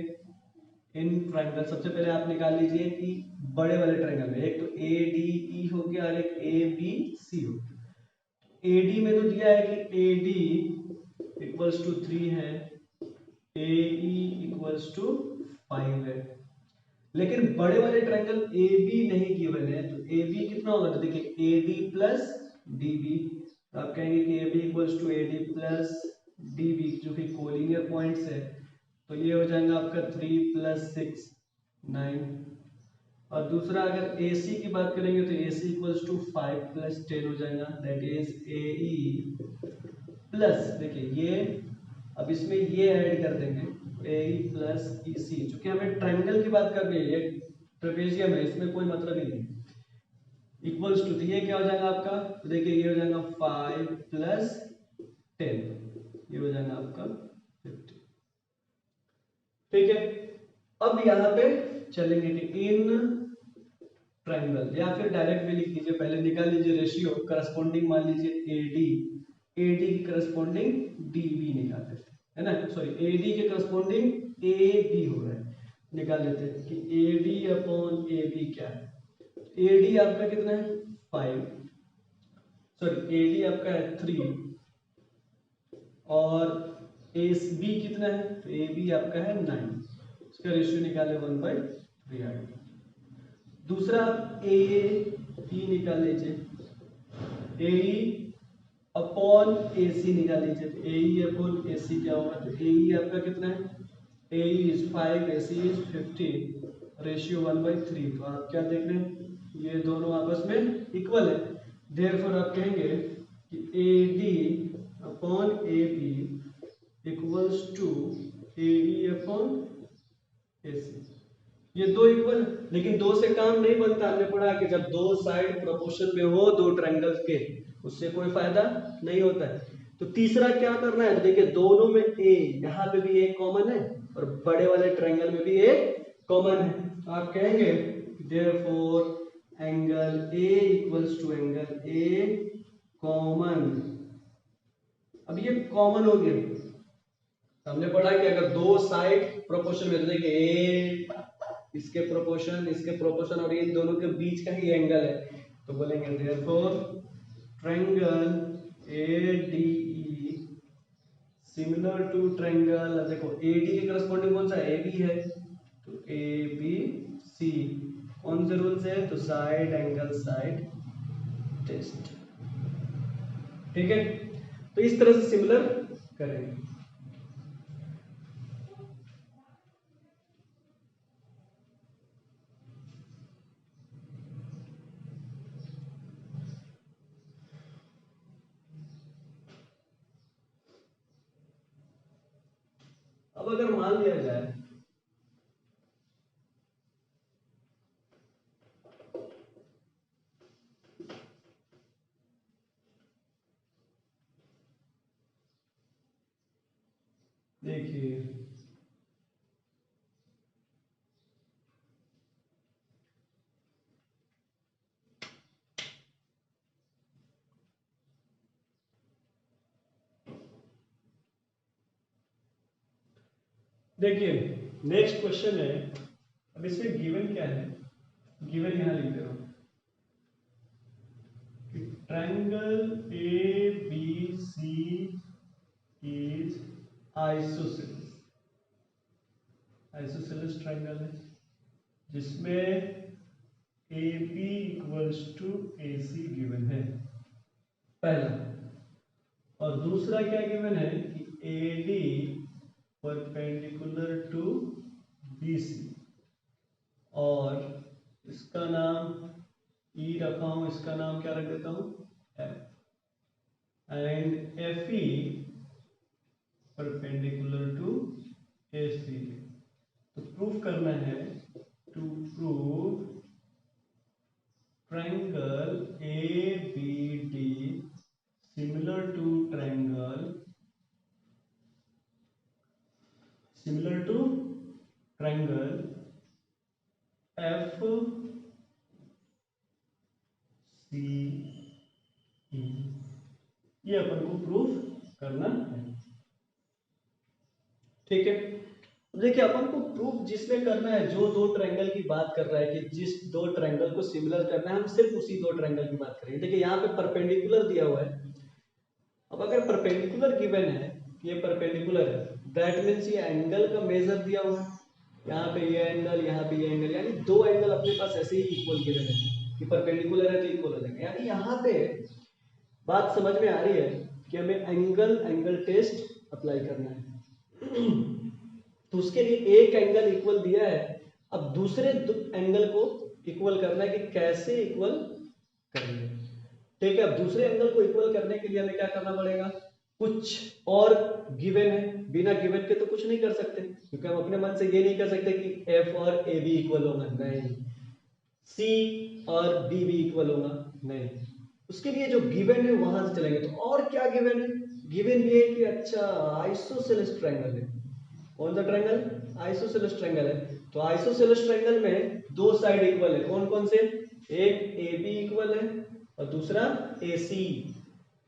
इन ट्रायंगल सबसे पहले आप निकाल लीजिए कि बड़े वाले ट्रायंगल में एक तो ADE हो गया और एक ABC हो गया। AD में तो दिया है कि AD इक्वल्स टू 3 है, AE इक्वल्स टू 5 है, लेकिन बड़े वाले ट्रायंगल AB नहीं गिवन है, तो AB कितना होगा, तो देखिए AD प्लस DB, तो आप कहेंगे कि AB equals to AD plus DB, जो कि कोलिनियर पॉइंट्स है, तो ये हो जाएगा आपका 3 प्लस 6 9। और दूसरा अगर AC की बात करेंगे तो AC इक्वल्स टू 5 प्लस 10 हो जाएगा, दैट इज AE प्लस, देखिए ये, अब इसमें ये ऐड कर देंगे AE प्लस EC, चूंकि हमें ट्रायंगल की बात करनी है, ये ट्रेपेजियम है, इसमें कोई मतलब ही नहीं, इक्वल्स टू, तो ये क्या हो जाएगा आपका, तो देखिए ये हो जाएगा 5 प्लस 10, ये हो जाएगा आपका 50। ठीक है, अब यहाँ पे चलेंगे कि इन ट्रायंगल, या फिर डायरेक्ट भी लिख लीजिए, पहले निकाल लीजिए रेशियो करस्पॉन्डिंग, मान लीजिए AD की करस्पॉन्डिंग DB निकाल लेते हैं, है ना, सॉरी AD के करस्पॉन्डिंग AB हो रहा है, निकाल लेते हैं कि AD अपॉन AB क्या है। AD आपका कितना है 5, सॉरी AD आपका है 3 और AB कितना है, तो AB आपका है 9, इसका रेशियो निकाले 1/3 आ गया। दूसरा आप AE निकाल लीजिए, AE अपॉन AC निकाल लीजिए, तो AE अपॉन AC क्या होगा, तो AE आपका कितना है, AE is 5, AC is 15, ratio 1/3। तो आप क्या देख रहे हैं, ये दोनों आपस में इक्वल है, देयरफॉर आप कहेंगे कि AD upon AB equals to AE upon AC। ये दो इक्वल, लेकिन दो से काम नहीं बनता, हमने पढ़ा कि जब दो साइड प्रोपोर्शन में हो दो ट्रायंगल्स के, उससे कोई फायदा नहीं होता है। तो तीसरा क्या करना है, तो देखिए दोनों में A, यहाँ पे भी एक कॉमन है और बड़े वाले ट्रायंगल में भी एक कॉमन है, तो आप कहेंगे therefore angle A equals to angle A common. अब ये कॉमन हो गया, हमने पढ़ा कि अगर दो साइड प्रोपोर्शन में, तो देखिए A इसके प्रोपोर्शन और इन दोनों के बीच का ही एंगल है, तो बोलेंगे therefore triangle ADE similar to triangle, देखो AD के करस्पॉन्डिंग कौन सा AB है, तो ABC कौन से रूल से है, तो साइड एंगल साइड टेस्ट। ठीक है, तो इस तरह से सिमिलर करेंगे। अब अगर मान लिया जाए देखिए देखिए नेक्स्ट क्वेश्चन है, अब इसमें गिवन क्या है, गिवन यहां लिख दे रहा हूं कि triangle ABC is isosceles, isosceles triangle है जिसमें AB equals to AC given है पहला, और दूसरा क्या गिवन है कि AD परपेंडिकुलर टू BC, और इसका नाम E रखा हूं, इसका नाम क्या रख देता हूं F, and FE perpendicular to AC। तो प्रूफ करना है, to prove triangle ABD similar to triangle FCE, ये अपन को प्रूफ करना है। ठीक है, देखिए अपन को प्रूफ जिसमें करना है, जो दो ट्रायंगल की बात कर रहा है कि जिस दो ट्रायंगल को सिमिलर करना है, हम सिर्फ उसी दो ट्रायंगल की बात करेंगे। देखिए यहाँ पे परपेंडिकुलर दिया हुआ है, अब अगर परपेंडिकुलर गिवन है, ये परपेंडिकुलर है, दैट मीन्स ये एंगल का मेजर दिया हुआ है, यहाँ पे ये एंगल, यहाँ पे ये एंगल, यानी दो एंगल अपने पास ऐसे ही इक्वल गिवन है कि परपेंडिकुलर है तो इक्वल हो जाएंगे। यानी यहाँ पे बात समझ में आ रही है कि हमें एंगल टेस्ट अप्लाई करना है। तो उसके लिए एक एंगल इक्वल दिया है, अब दूसरे एंगल को इक्वल करना है कि कैसे इक्वल करेंगे। ठीक है, अब दूसरे एंगल को इक्वल करने के लिए हमें क्या करना पड़ेगा, कुछ और गिवन है, बिना गिवन के तो कुछ नहीं कर सकते, क्योंकि हम अपने मन से ये नहीं कर सकते कि F और AB इक्वल होगा, नहीं, C और B भी इक्वल होगा, नहीं, उसके लिए जो गिवन है वहां से चलेंगे। तो और क्या गिवन है, गिवन ये है कि अच्छा आइसोसेलेस ट्रायंगल है। कौन सा ट्रायंगल? आइसोसेलेस ट्रायंगल है। तो आइसोसेलेस ट्रायंगल में दो साइड इक्वल है। कौन कौन से? एक ए बी इक्वल है और दूसरा ए सी।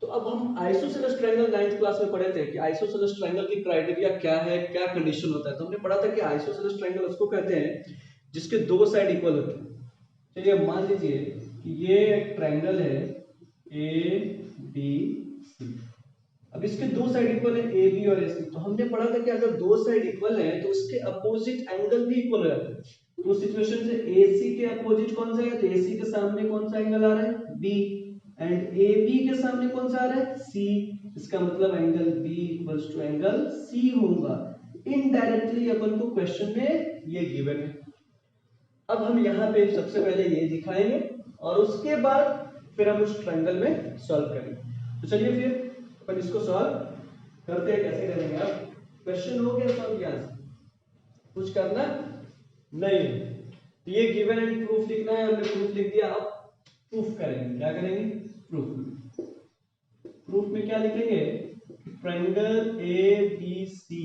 तो अब हम आइसोसेलेस ट्रायंगल 9th क्लास में पढ़े थे कि आइसोसेलेस ट्रायंगल की क्राइटेरिया क्या है, क्या कंडीशन होता है। तो हमने पढ़ा था कि आइसोसेलेस ट्रायंगल उसको कहते हैं जिसके दो साइड इक्वल होते हैं। चलिए मान लीजिए कि ये एक ट्रायंगल है ए बी सी। अब इसके दो साइड इक्वल है ए बी और ए सी। तो हमने पढ़ा था कि अगर दो साइड इक्वल है तो उसके अपोजिट एंगल भी इक्वल हो जाते हैं। तो उस सिचुएशन से ए सी के अपोजिट कौन सा है? तो ए सी के सामने कौन सा एंगल आ रहा है? बी। एंड ए बी के सामने कौन सा आ रहा है? सी। इसका मतलब angle B equals to angle C होगा। इनडायरेक्टली अपन को क्वेश्चन में ये गिवन है। अब हम यहाँ पे सबसे पहले ये दिखाएंगे और उसके बाद फिर हम उस ट्रायंगल में सॉल्व करेंगे। तो चलिए फिर अपन इसको सॉल्व करते हैं। कैसे करेंगे? अब क्वेश्चन हो गया सॉल्व, यहाँ से कुछ करना नहीं है। तो ये गिवन एंड प्रूफ लिखना है, हमने प्रूफ लिख दिया। अब प्रूफ करेंगे। क्या करेंगे? प्रूफ। प्रूफ में क्या लिखेंगे? Triangle A B C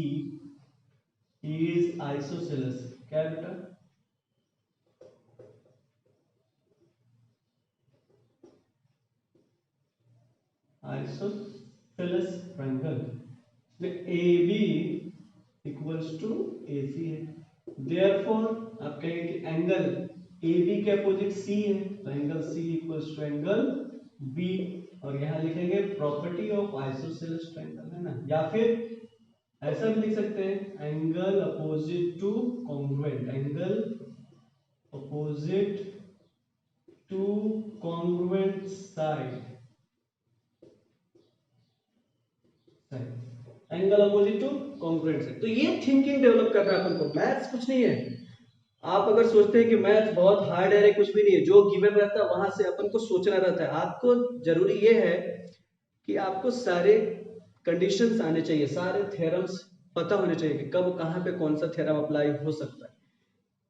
is isosceles. क्या है बेटा? आइसोसेलेस ट्रायंगल में A B equals to A C है। देयरफॉर आप कहेंगे कि एंगल ए बी के अपोजिट सी है, तो angle C equals to angle B. और यहां लिखेंगे प्रॉपर्टी ऑफ आइसोसेलेस ट्रायंगल, है ना। या फिर ऐसा भी लिख सकते हैं angle opposite two congruent. Angle opposite two congruent side. Angle opposite two congruent side. तो ये थिंकिंग डेवलप करना है अपन को। मैथ्स कुछ नहीं है। आप अगर सोचते हैं कि मैथ बहुत हार्ड है, कुछ भी नहीं है। जो गिवन रहता है वहां से अपन को सोचना रहता है। आपको जरूरी ये है कि आपको सारे कंडीशंस आने चाहिए, सारे थ्योरम्स पता होने चाहिए कि कब कहां पे कौन सा थ्योरम अप्लाई हो सकता है।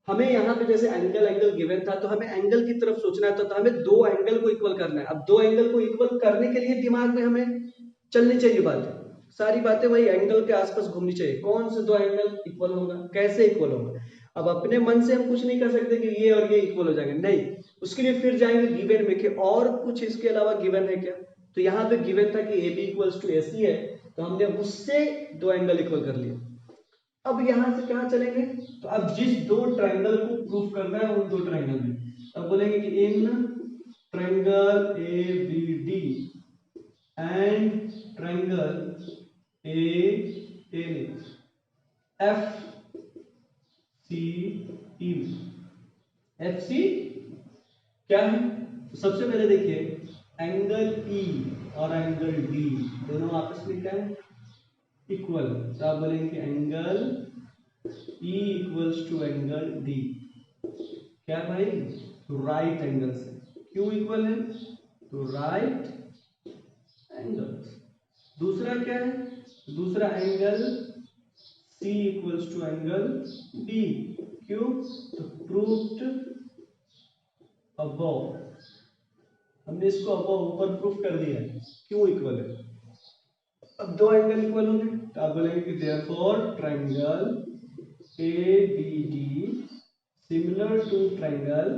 हमें यहाँ पे जैसे एंगल गिवन था तो हमें एंगल की तरफ सोचना था। तो हमें दो एंगल को इक्वल करना है। अब दो एंगल को इक्वल करने के लिए दिमाग में हमें चलनी चाहिए बातें। सारी बातें वही एंगल के आसपास घूमनी चाहिए। कौन से दो एंगल इक्वल होगा, कैसे इक्वल होगा। अब अपने मन से हम कुछ नहीं कर सकते कि ये और ये इक्वल हो जाएंगे, नहीं। उसके लिए फिर जाएंगे गिवन में कि और कुछ इसके अलावा गिवन है क्या। तो यहाँ पे गिवन था कि A B equals to A C है, तो हमने उससे दो एंगल इक्वल कर लिए। अब यहां से कहां चलेंगे? तो अब जिस दो ट्रायंगल को प्रूफ करना है उन दो ट्रायंगल में अब बोलेंगे कि in triangle A B D and triangle A F C E. F C क्या है? तो सबसे पहले देखिए एंगल ई और एंगल डी दोनों आपस में क्या है? इक्वल। तो आप बोलेंगे कि angle E equals to angle D. क्या भाई? तो राइट एंगल से। क्यों इक्वल है? तो राइट एंगल। दूसरा क्या है? दूसरा angle C equals to angle D। क्यों? तो प्रूव्ड अबव। हमने इसको अबव ऊपर प्रूफ कर दिया है। क्यों इक्वल है? अब दो एंगल इक्वल होंगे तो आप बोलेंगे कि therefore triangle ABD similar to triangle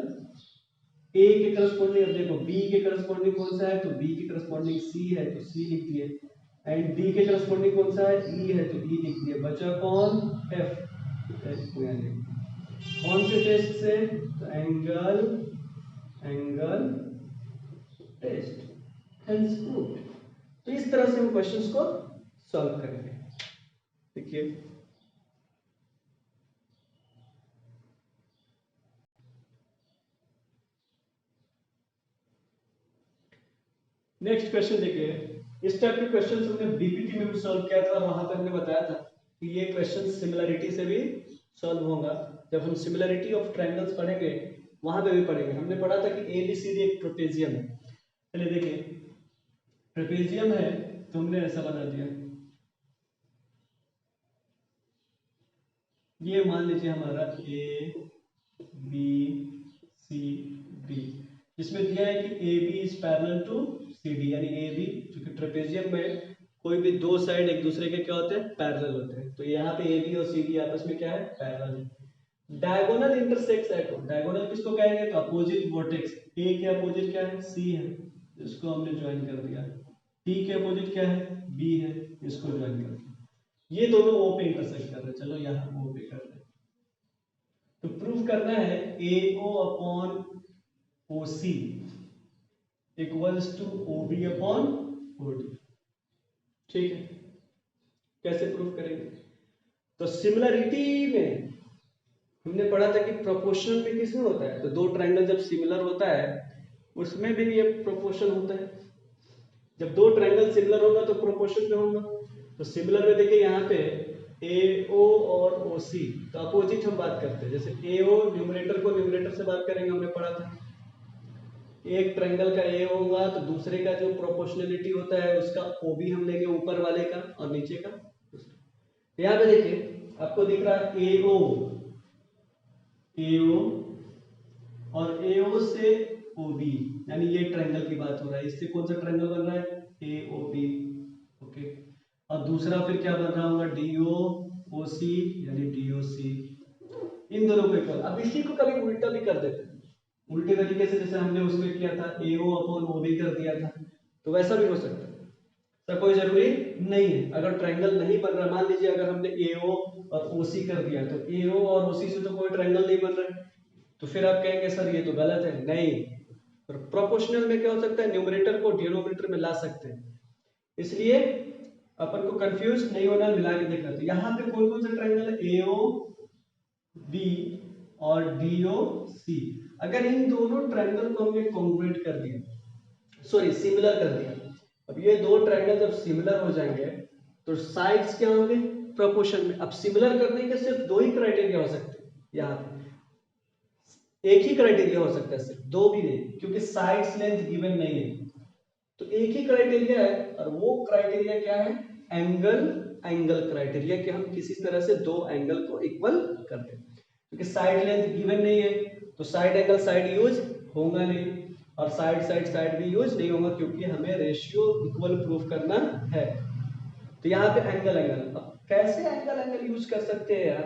A के करस्पॉन्डिंग। अब देखो B के करस्पॉन्डिंग कौन सा है? तो B के करस्पॉन्डिंग C है, तो C लिख दिए। एंड D के करस्पॉन्डिंग कौन सा है? E है, तो E लिख दिए। बचा कौन? F। कौन से टेस्ट से? तो एंगल टेस्ट हेंस प्रूव्ड। तो इस तरह से हम क्वेश्चंस को सॉल्व करेंगे। देखिए नेक्स्ट क्वेश्चन देखिए। इस टाइप के क्वेश्चंस हमने बीपीटी में भी सॉल्व किया था और वहां पे हमने बताया था कि ये क्वेश्चन सिमिलरिटी से भी सॉल्व होगा। जब हम सिमिलरिटी ऑफ ट्रायंगल्स पढ़ेंगे वहां पे भी पढ़ेंगे। हमने पढ़ा था कि एबीसीडी एक ट्रेपेजियम है। चलिए देखिए ट्रेपेजियम है तो हमने ऐसा बना दिया। ये मान लीजिए हमारा ए बी सी डी। इसमें दिया है कि A B is parallel to C D, यानी ए बी जो कि ट्रेपेजियम में कोई भी दो साइड एक दूसरे के क्या होते हैं, पैरेलल होते हैं। तो यहाँ पे ए बी और सी डी आपस में क्या है, पैरेलल है। डायगोनल इंटरसेक्ट्स एट ओ, डायगोनल किसको कहेंगे, तो अपोजिट वर्टेक्स। ए के अपोजिट क्या है, सी है, इसको हमने ज्वाइन कर दिया। टी के अपोजिट क्या है, बी है, इसको ज्वाइन कर दिया। ये दोनों ओ पे इंटरसेक्ट कर रहे हैं, चलो यहाँ ओ पे कर रहे हैं। तो प्रूव करना है A O upon O C equals to O B upon O D. ठीक है, कैसे प्रूव करेंगे, तो सिमिलरिटी में हमने पढ़ा था कि प्रोपोर्शनल में किसमें होता है, तो दो ट्रायंगल जब सिमिलर होता है उसमें भी ये प्रोपोर्शन होता है। जब दो ट्रायंगल सिमिलर होगा तो प्रोपोर्शन में होगा। तो सिमिलर में देखिए यहाँ पे ए ओ और ओ सी, तो अपोजिट हम बात करते हैं। जैसे ए ओ न्यूमरेटर को न्यूमरेटर से बात करेंगे, हमने पढ़ा था एक ट्रायंगल का ए होगा तो दूसरे का जो प्रोपोर्शनलिटी होता है उसका ओ भी हम लेंगे, ऊपर वाले का और नीचे का। यहाँ पे देखिए आपको दिख रहा है ए ओ और ए ओ से ओ बी, यानी ये ट्रायंगल की बात हो रहा है। इससे कौन सा ट्रायंगल बन रहा है, ए ओ बी। ओके, और दूसरा फिर क्या बन रहा होगा, डी ओ ओ सी, यानी डी ओ सी। इन दोनों को इक्वल। अब इसी को कभी उल्टा भी कर देते हैं, उल्टे तरीके से, जैसे हमने उसमें किया था ए ओ अपॉन ओ बी कर दिया था, तो वैसा भी हो सकता है। तो कोई जरूरी नहीं है। अगर ट्रायंगल नहीं बन रहा, मान लीजिए अगर हमने ए ओ और ओ सी कर दिया, तो ए ओ और ओ सी से तो कोई ट्रायंगल नहीं बन रहा है, तो फिर आप कहेंगे सर ये तो गलत है। नहीं, प्रोपोर्शनल में क्या हो सकता है, न्यूमरेटर को डिनोमिनेटर में ला सकते हैं। इसलिए अपन को कंफ्यूज नहीं होना, मिला के देखना। तो यहाँ पे कौन कौन सा ट्रायंगल है, ए ओ बी और डी ओ सी। अगर इन दोनों ट्रायंगल को हमने कॉन्ग्रुएंट कर दिया, सॉरी सिमिलर कर दिया, अब ये दो ट्रायंगल जब सिमिलर हो जाएंगे तो साइड्स क्या होंगे, प्रोपोर्शन में। अब सिमिलर करने के सिर्फ दो ही क्राइटेरिया हो सकते हैं, यहाँ पे एक ही क्राइटेरिया हो सकता है, सिर्फ दो भी नहीं, क्योंकि साइड्स लेंथ गिवन नहीं है। तो एक ही क्राइटेरिया है, और वो क्राइटेरिया क्या है, एंगल क्राइटेरिया, कि हम किसी तरह से दो एंगल को इक्वल कर दें। क्योंकि साइड लेंथ गिवन नहीं है तो साइड एंगल साइड यूज होगा नहीं, और साइड भी यूज नहीं होगा, क्योंकि हमें रेशियो इक्वल प्रूफ करना है। तो यहाँ पे एंगल, अब कैसे एंगल यूज कर सकते हैं यार,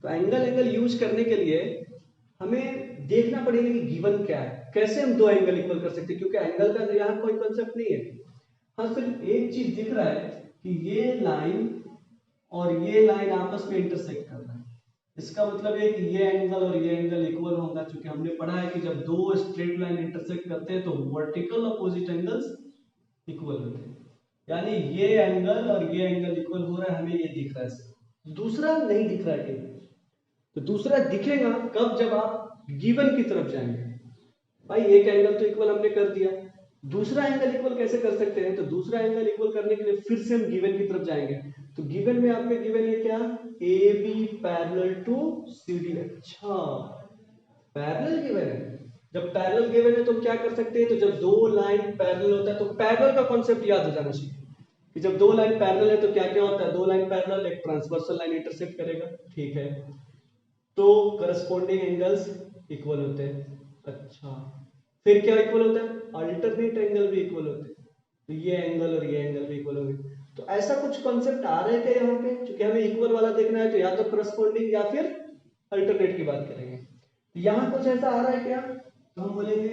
तो एंगल यूज करने के लिए हमें देखना पड़ेगा कि गिवन क्या है, कैसे हम दो एंगल इक्वल कर सकते हैं, क्योंकि एंगल का यहाँ कोई कॉन्सेप्ट नहीं है। हाँ, सिर्फ एक चीज दिख रहा है कि ये लाइन और ये लाइन आपस में इंटरसेक्ट कर रहा है, इसका मतलब है कि ये एंगल और ये एंगल इक्वल होगा। क्योंकि हमने पढ़ा है कि जब दो स्ट्रेट लाइन इंटरसेक्ट करते हैं तो वर्टिकल अपोजिट एंगल्स इक्वल होते हैं, यानी ये एंगल और ये एंगल इक्वल हो रहा है, हमें ये दिख रहा है, दूसरा नहीं दिख रहा है कहीं। तो दूसरा दिखेगा कब, जब आप गिवन की तरफ जाएंगे। भाई एक एंगल तो इक्वल हमने कर दिया, दूसरा एंगल इक्वल कैसे कर सकते हैं, तो दूसरा एंगल इक्वल करने के लिए फिर से हम गिवन की तरफ जाएंगे। तो गिवन में आपके गिवन है क्या, A B parallel to C D. अच्छा, पैरेलल गिवन है। जब पैरेलल गिवन है तो क्या कर सकते हैं, तो जब दो लाइन पैरेलल होता है तो पैरेलल का कॉन्सेप्ट याद हो जाना चाहिए कि जब दो लाइन पैरेलल है तो क्या क्या होता है, दो लाइन पैरेलल एक ट्रांसवर्सल लाइन इंटरसेक्ट करेगा, ठीक है, तो करस्पॉन्डिंग एंगल्स इक्वल होते हैं। अच्छा, फिर क्या इक्वल होता है, अल्टरनेट एंगल भी इक्वल होते हैं, तो ये एंगल और ये एंगल भी इक्वल होंगे। तो ऐसा कुछ कॉन्सेप्ट आ रहा है क्या यहाँ पे, क्योंकि हमें इक्वल वाला देखना है, तो या तो करस्पॉन्डिंग या फिर अल्टरनेट की बात करेंगे। तो यहाँ कुछ ऐसा आ रहा है क्या, तो हम बोलेंगे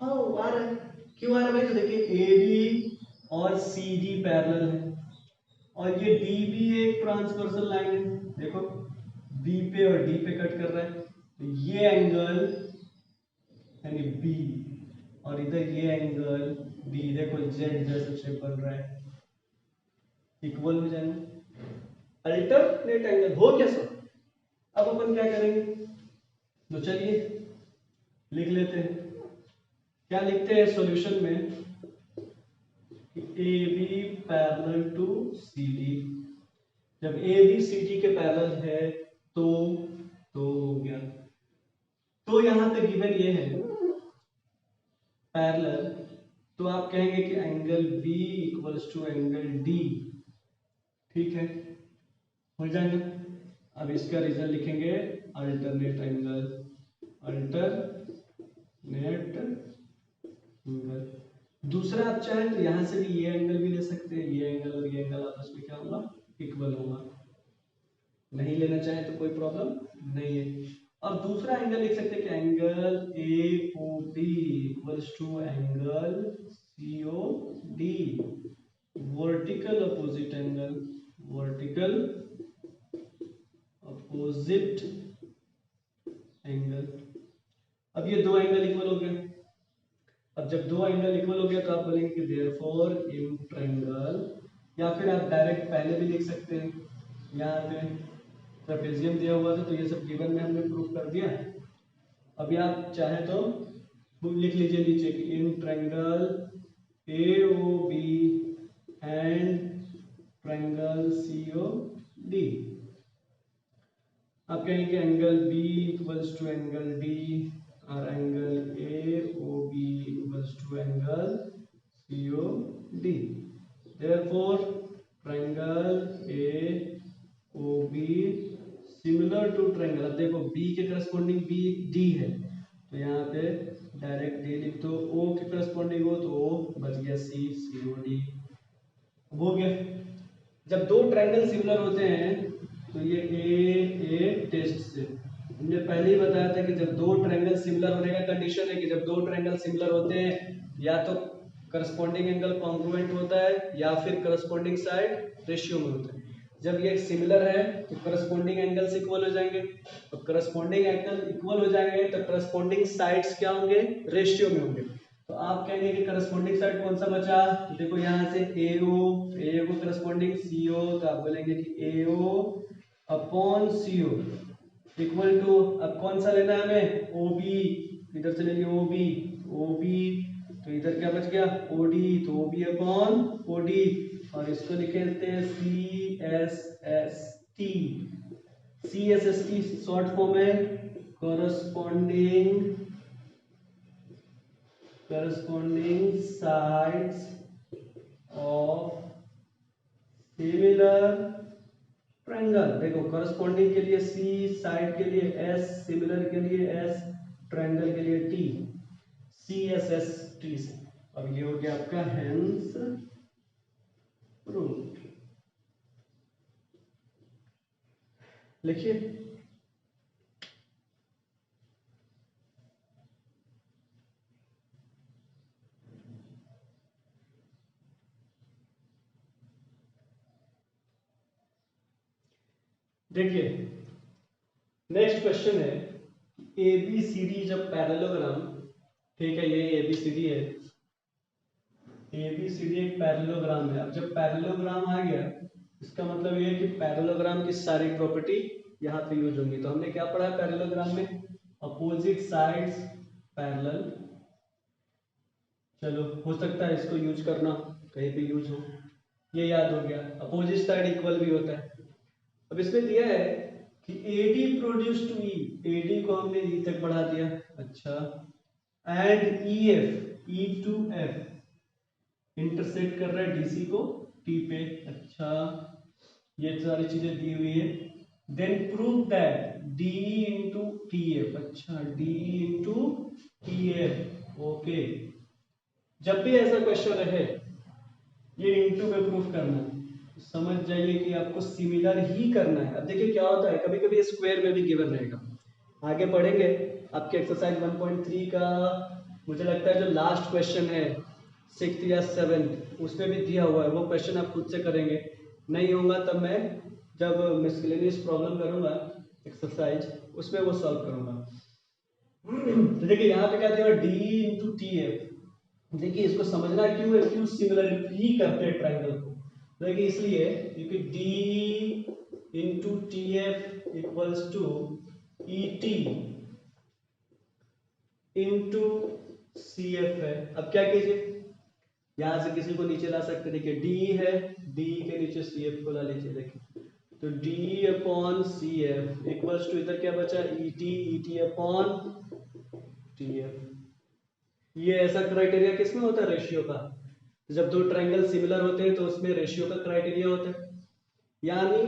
हाँ आ रहा है। क्यों आ रहा है भाई, तो देखिए ए बी और सी डी पैरेलल है, और ये डी भी एक ट्रांसवर्सल लाइन है, देखो बी पे और डी पे कट कर रहा है, तो ये एंगल यानी बी, और इधर ये एंगल डी, देखो जेड जैसा शेप बन रहा है, इक्वल हो जाएंगे। अल्टरनेट एंगल हो क्या सर। अब अपन क्या करेंगे, तो चलिए लिख लेते हैं। क्या लिखते हैं सॉल्यूशन में, A B parallel to C D. जब ए बी सी डी के पैरेलल है तो हो गया। तो यहां पे गिवन ये है पैरेलल, तो आप कहेंगे कि angle B equals to angle D, ठीक है, हो जाएगा। अब इसका रिजल्ट लिखेंगे अल्टरनेट एंगल, अल्टरनेट एंगल। दूसरा आप चाहें तो यहां से भी ये एंगल भी ले सकते हैं, ये एंगल और ये एंगल आपस में क्या होगा, इक्वल होगा। नहीं लेना चाहे तो कोई प्रॉब्लम नहीं है। और दूसरा एंगल लिख सकते हैं कि angle AOD equals to angle COD, vertical opposite angle, vertical opposite angle. अब ये दो एंगल इक्वल हो गए। अब जब दो एंगल इक्वल हो गया तो आप बोलेंगे कि देयरफॉर इन ट्रायंगल, या फिर आप डायरेक्ट पहले भी लिख सकते हैं, यहाँ पे ट्रेपेजियम दिया हुआ था तो ये सब गिवन में हमने प्रूव कर दिया। अभी आप चाहे तो लिख लीजिए नीचे कि in triangle AOB and triangle COD, आप कहेंगे angle B equals to angle D और angle AOB equals to angle COD। Therefore, triangle AOB similar to triangle, अब देखो B के करस्पॉन्डिंग B D है तो यहाँ पे डायरेक्ट D लिख दो, O के करस्पॉन्डिंग हो तो O, बच गया C, COD हो गया। जब दो ट्रायंगल सिमिलर होते हैं तो ये ए टेस्ट से हमने पहले ही बताया था कि जब दो ट्रायंगल सिमिलर होने का कंडीशन है कि जब दो ट्रायंगल सिमिलर होते हैं या तो करस्पॉन्डिंग एंगल कॉन्ग्रुएंट होता है या फिर करस्पॉन्डिंग साइड रेशियो में होता है। जब ये सिमिलर है तो करस्पॉन्डिंग एंगल्स इक्वल हो जाएंगे, तो करस्पॉन्डिंग एंगल इक्वल हो जाएंगे तो करस्पॉन्डिंग साइड्स क्या होंगे, रेशियो में होंगे। तो आप कहेंगे कि करस्पॉन्डिंग साइड कौन सा बचा, तो देखो यहाँ से AO को करस्पॉन्डिंग CO, तो आप बोलेंगे कि AO upon CO equal to, अब कौन सा लेना है हमें, OB, इधर से लेंगे OB तो इधर क्या बच गया OD, तो OB अपॉन OD, और इसको लिखे देते हैं CSST शॉर्ट फॉर्म है corresponding sides of similar triangle. देखो करस्पॉन्डिंग के लिए C, साइड के लिए S, सिमिलर के लिए S, ट्रायंगल के लिए T, CSST से। अब ये हो गया आपका हेंस प्रूव्ड। लिखिए देखिए नेक्स्ट क्वेश्चन है ABCD जब पैरेललोग्राम, ठीक है ये ABCD है, ABCD एक पैरेललोग्राम है। अब जब पैरेललोग्राम आ गया इसका मतलब ये है कि पैरेललोग्राम की सारी प्रॉपर्टी यहाँ पे यूज होंगी। तो हमने क्या पढ़ा है पैरेललोग्राम में, अपोजिट साइड्स पैरेलल। चलो हो सकता है इसको यूज करना कहीं पे यूज हो, ये याद हो गया। अपोजिट साइड इक्वल भी होता है। अब इसमें दिया है कि AD produce to E, AD को हमने E तक बढ़ा दिया, अच्छा, and EF E to F intersect कर रहा है DC को T पे, अच्छा, ये सारी चीजें दी हुई है। Then prove that D into TF, अच्छा D इंटू TF, ओके। जब भी ऐसा क्वेश्चन रहे ये इंटू में प्रूफ करना है, समझ जाइए कि आपको सिमिलर ही करना है। अब देखिए क्या होता है, कभी कभी स्क्वायर में भी गिवन रहेगा, आगे पढ़ेंगे आपके एक्सरसाइज 1.3 का मुझे लगता है जो लास्ट क्वेश्चन है 6th या 7th उसमें भी दिया हुआ है, वो क्वेश्चन आप खुद से करेंगे। नहीं होगा तब मैं जब मिसलेनियस प्रॉब्लम करूंगा एक्सरसाइज उसमें वो सॉल्व करूंगा। तो देखिए यहाँ पे क्या दिया D इंटू TF, देखिए इसको समझना क्यों है, क्यों सिमिलर ही करते हैं ट्रायंगल को, देखिए इसलिए क्योंकि D into TF equals to ET into CF है। अब क्या कीजिए, यहां से किसी को नीचे ला सकते, देखिए D है, D के नीचे CF को ला लीजिए, देखिए तो D upon CF equals to इधर क्या बचा ET अपॉन TF। ये ऐसा क्राइटेरिया किसमें होता है, रेशियो का। जब दो ट्रायंगल सिमिलर होते हैं तो उसमें रेशियो का क्राइटेरिया होता है, यानी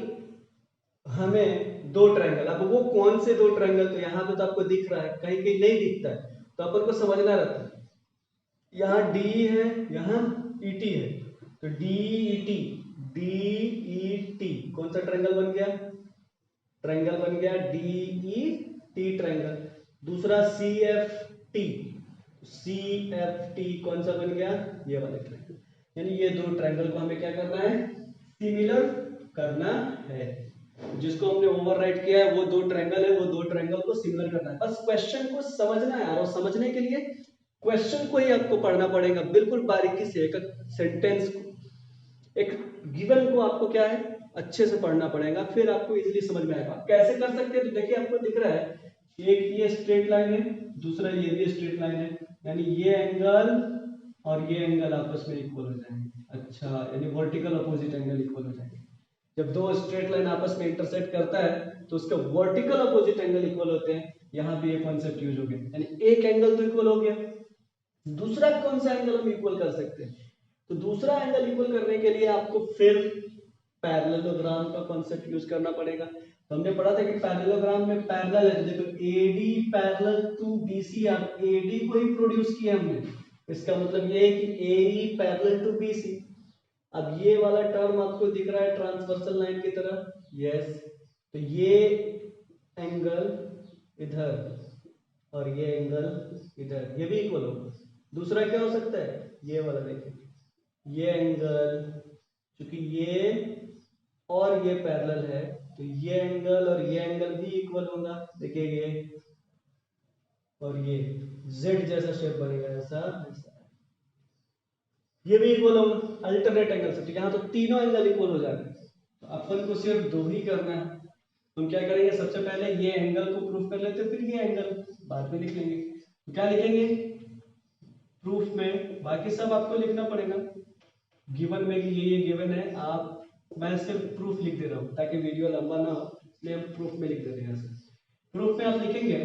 हमें दो ट्रायंगल, अब वो कौन से दो ट्रायंगल, तो यहाँ पे तो आपको दिख रहा है, कहीं कहीं नहीं दिखता है तो अपन को समझना रहता है। यहाँ D है, यहाँ ET है, तो DET DET कौन सा ट्रायंगल बन गया? ट्रायंगल बन गया DET ट्रायंगल। दूसरा CFT, CFT कौन सा बन गया? ये वाला ट्रायंगल। यानी ये दो ट्रायंगल को हमें क्या करना है? सिमिलर करना है। जिसको हमने ओवरराइट किया है वो दो ट्रायंगल है, वो दो ट्रायंगल को सिमिलर करना है। बस क्वेश्चन को समझना है और समझने के लिए क्वेश्चन को ही आपको पढ़ना पड़ेगा बिल्कुल बारीकी से। एक सेंटेंस को, एक गिवन को आपको क्या है अच्छे से पढ़ना पड़ेगा, फिर आपको इजीली समझ में आएगा। कैसे कर सकते हैं? तो देखिए आपको दिख रहा है एक ये स्ट्रेट लाइन है, दूसरा ये भी स्ट्रेट लाइन है, यानी ये एंगल और ये एंगल आपस में इक्वल हो जाएंगे। अच्छा, यानी वर्टिकल अपोजिट एंगल इक्वल हो जाएंगे। जब दो स्ट्रेट लाइन आपस में इंटरसेक्ट करता है तो उसका वर्टिकल अपोजिट एंगल इक्वल होते हैं। यहां भी ये कॉन्सेप्ट यूज हो गया, यानी एक एंगल तो इक्वल हो गया। दूसरा कौन सा एंगल हम इक्वल कर सकते हैं? तो दूसरा एंगल इक्वल करने के लिए आपको फिर पैरेललोग्राम का कॉन्सेप्ट यूज करना पड़ेगा। तो हमने पढ़ा था कि पैरेललोग्राम में पैरेलल है, तो देखो AD पैरेलल टू BC, आप AD को ही प्रोड्यूस किया हमने, इसका मतलब ये है कि AE पैरेलल टू BC। अब ये वाला टर्म आपको दिख रहा है ट्रांसवर्सल लाइन की तरह, यस, तो ये एंगल इधर और ये एंगल इधर, ये भी इक्वल होगा। दूसरा क्या हो सकता है? ये वाला देखिए, ये एंगल, क्योंकि ये और ये पैरेलल है तो ये एंगल और ये एंगल भी इक्वल होगा। देखिए ये और ये Z जैसा शेप बनेगा, ऐसा ऐसा, ये भी इक्वल होगा अल्टरनेट एंगल से। तो यहाँ तो तीनों एंगल इक्वल हो जाएंगे। तो अपन को सिर्फ दो ही करना है। हम क्या करेंगे? सबसे पहले ये एंगल को प्रूफ कर लेते हैं, फिर ये एंगल बाद में लिख लेंगे। तो क्या लिखेंगे प्रूफ में? बाकी सब आपको लिखना पड़ेगा। गिवन में कि ये गिवन है, आप, मैं सिर्फ प्रूफ लिख दे रहा हूँ ताकि वीडियो लंबा ना हो, इसलिए हम प्रूफ में लिख देते हैं। प्रूफ में आप लिखेंगे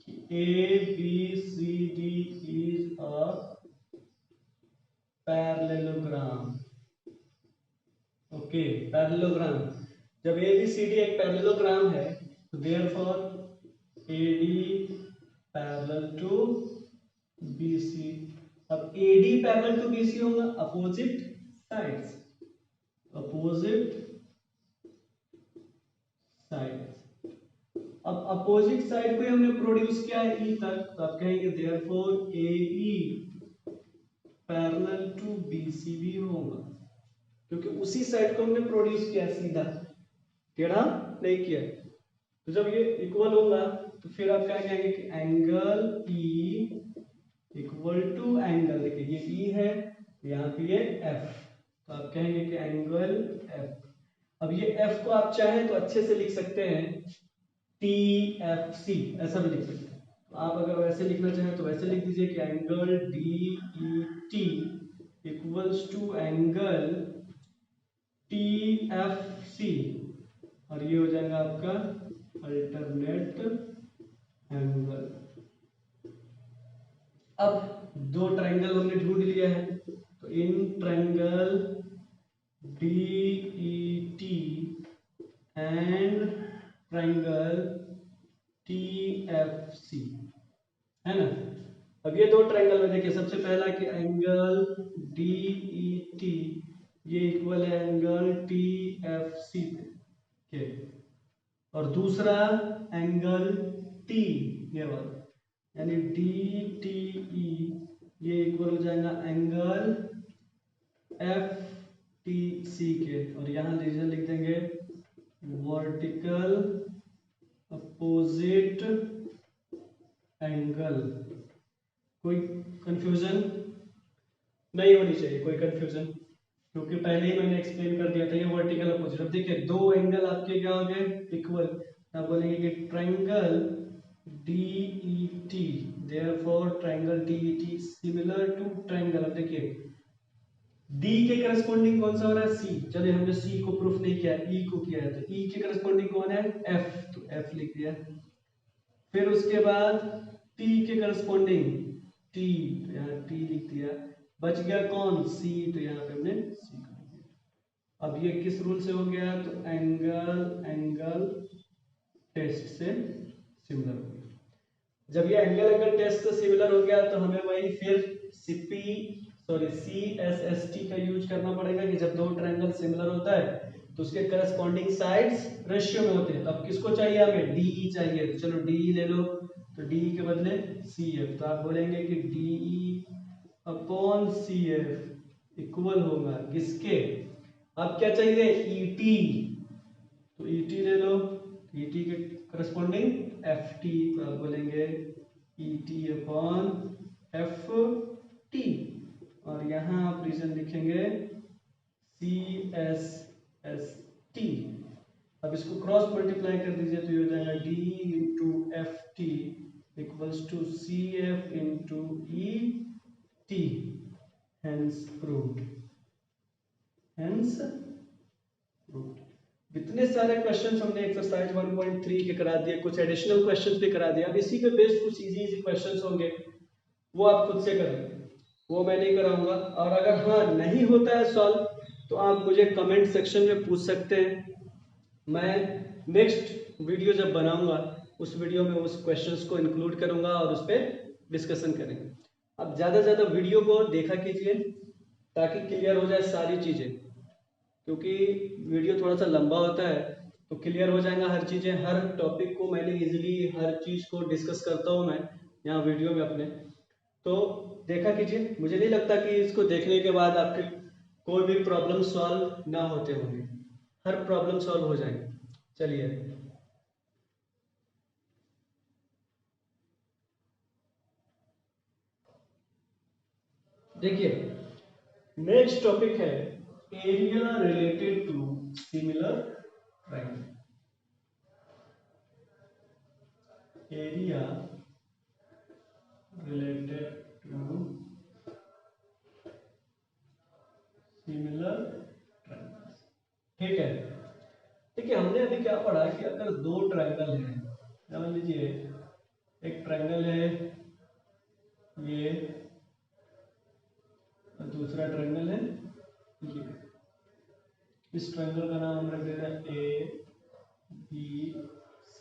कि ABCD is a parallelogram. Okay, parallelogram. जब ABCD एक पैरेललोग्राम है तो therefore AD parallel to BC। अब AD पैरेलल टू BC होगा अपोजिट साइड्स, अपोजिट साइड। अब अपोजिट साइड को हमने प्रोड्यूस किया है E तक, तो आप कहेंगे therefore AE parallel to BC भी होगा, क्योंकि उसी साइड को हमने प्रोड्यूस किया, सीधा टेढ़ा नहीं किया। तो जब ये इक्वल होगा तो फिर आप क्या कहेंगे कि angle E equal to angle, देखिए ये E है, यहाँ पे ये F, तो आप कहेंगे कि एंगल F। अब ये F को आप चाहें तो अच्छे से लिख सकते हैं TFC, ऐसा भी लिख सकते हैं। तो आप अगर वैसे लिखना चाहें तो वैसे लिख दीजिए कि angle DET equals to angle TFC, और ये हो जाएगा आपका अल्टरनेट एंगल। अब दो ट्रायंगल हमने ढूंढ लिया है, तो in triangle DET and triangle TFC है ना। अब ये दो ट्रायंगल में देखिए, सबसे पहला कि एंगल DET ये इक्वल है एंगल TFC के, और दूसरा एंगल T ये वाला, यानी DTE ये इक्वल हो जाएगा एंगल FTC के, और यहाँ रीजन लिख देंगे वर्टिकल अपोजिट एंगल। कोई कंफ्यूजन नहीं होनी चाहिए, कोई कंफ्यूजन, क्योंकि पहले ही मैंने एक्सप्लेन कर दिया था ये वर्टिकल अपोजिट। अब देखिए दो एंगल आपके क्या हो गए? इक्वल। आप बोलेंगे कि triangle DET, therefore triangle DET similar to triangle. अब देखिए D के करस्पॉन्डिंग कौन सा हो रहा है? C। चलिए हमने C को प्रूफ नहीं किया, E को किया है, तो E के करस्पॉन्डिंग कौन है? F, तो F लिख दिया। फिर उसके बाद T के करस्पॉन्डिंग T, तो यहाँ T लिख दिया। बच गया कौन? C, तो यहाँ पे हमने C को लिख दिया। अब ये किस रूल से हो गया? तो एंगल टेस्ट से सिमिलर हो गया। जब ये एंगल टेस्ट से सिमिलर हो गया तो हमें वही फिर सॉरी CSST का यूज करना पड़ेगा कि जब दो ट्रायंगल सिमिलर होता है तो उसके करस्पॉन्डिंग साइड्स रेशियो में होते हैं। तो अब किसको चाहिए, हमें DE चाहिए, तो चलो DE ले लो, तो DE के बदले CF, तो आप बोलेंगे कि DE अपॉन CF इक्वल होगा किसके, अब क्या चाहिए ET, तो ET ले लो, ET के करस्पॉन्डिंग FT, तो आप बोलेंगे ET अपॉन FT, और यहाँ आप रीजन लिखेंगे CSST। अब इसको क्रॉस मल्टीप्लाई कर दीजिए तो ये हो जाएगा D into FT equals to CF into ET, hence proved, hence proved. इतने सारे क्वेश्चंस हमने एक्सरसाइज 1.3 के करा दिए, कुछ एडिशनल क्वेश्चंस भी करा दिए। अब इसी के बेस्ड कुछ इजी इजी क्वेश्चंस होंगे, वो आप खुद से करेंगे, वो मैं नहीं कराऊंगा। और अगर हाँ नहीं होता है सॉल्व तो आप मुझे कमेंट सेक्शन में पूछ सकते हैं, मैं नेक्स्ट वीडियो जब बनाऊंगा उस वीडियो में उस क्वेश्चंस को इंक्लूड करूंगा और उस पर डिस्कशन करेंगे। अब ज़्यादा से ज़्यादा वीडियो को देखा कीजिए ताकि क्लियर हो जाए सारी चीज़ें, क्योंकि वीडियो थोड़ा सा लंबा होता है तो क्लियर हो जाएगा हर चीज़ें, हर टॉपिक को मैंने इजीली हर चीज़ को डिस्कस करता हूँ मैं यहाँ वीडियो में अपने, तो देखा कीजिए। मुझे नहीं लगता कि इसको देखने के बाद आपके कोई भी प्रॉब्लम सॉल्व ना होते होंगे, हर प्रॉब्लम सॉल्व हो जाएंगे। चलिए देखिए, नेक्स्ट टॉपिक है area related to similar triangle. Area related to similar triangle, ठीक है। देखिए हमने अभी क्या पढ़ा कि अगर दो ट्रायंगल हैं, मान लीजिए एक ट्रायंगल है ये और दूसरा ट्रायंगल है ये, इस ट्रायंगल का नाम हम रख देते हैं ABC,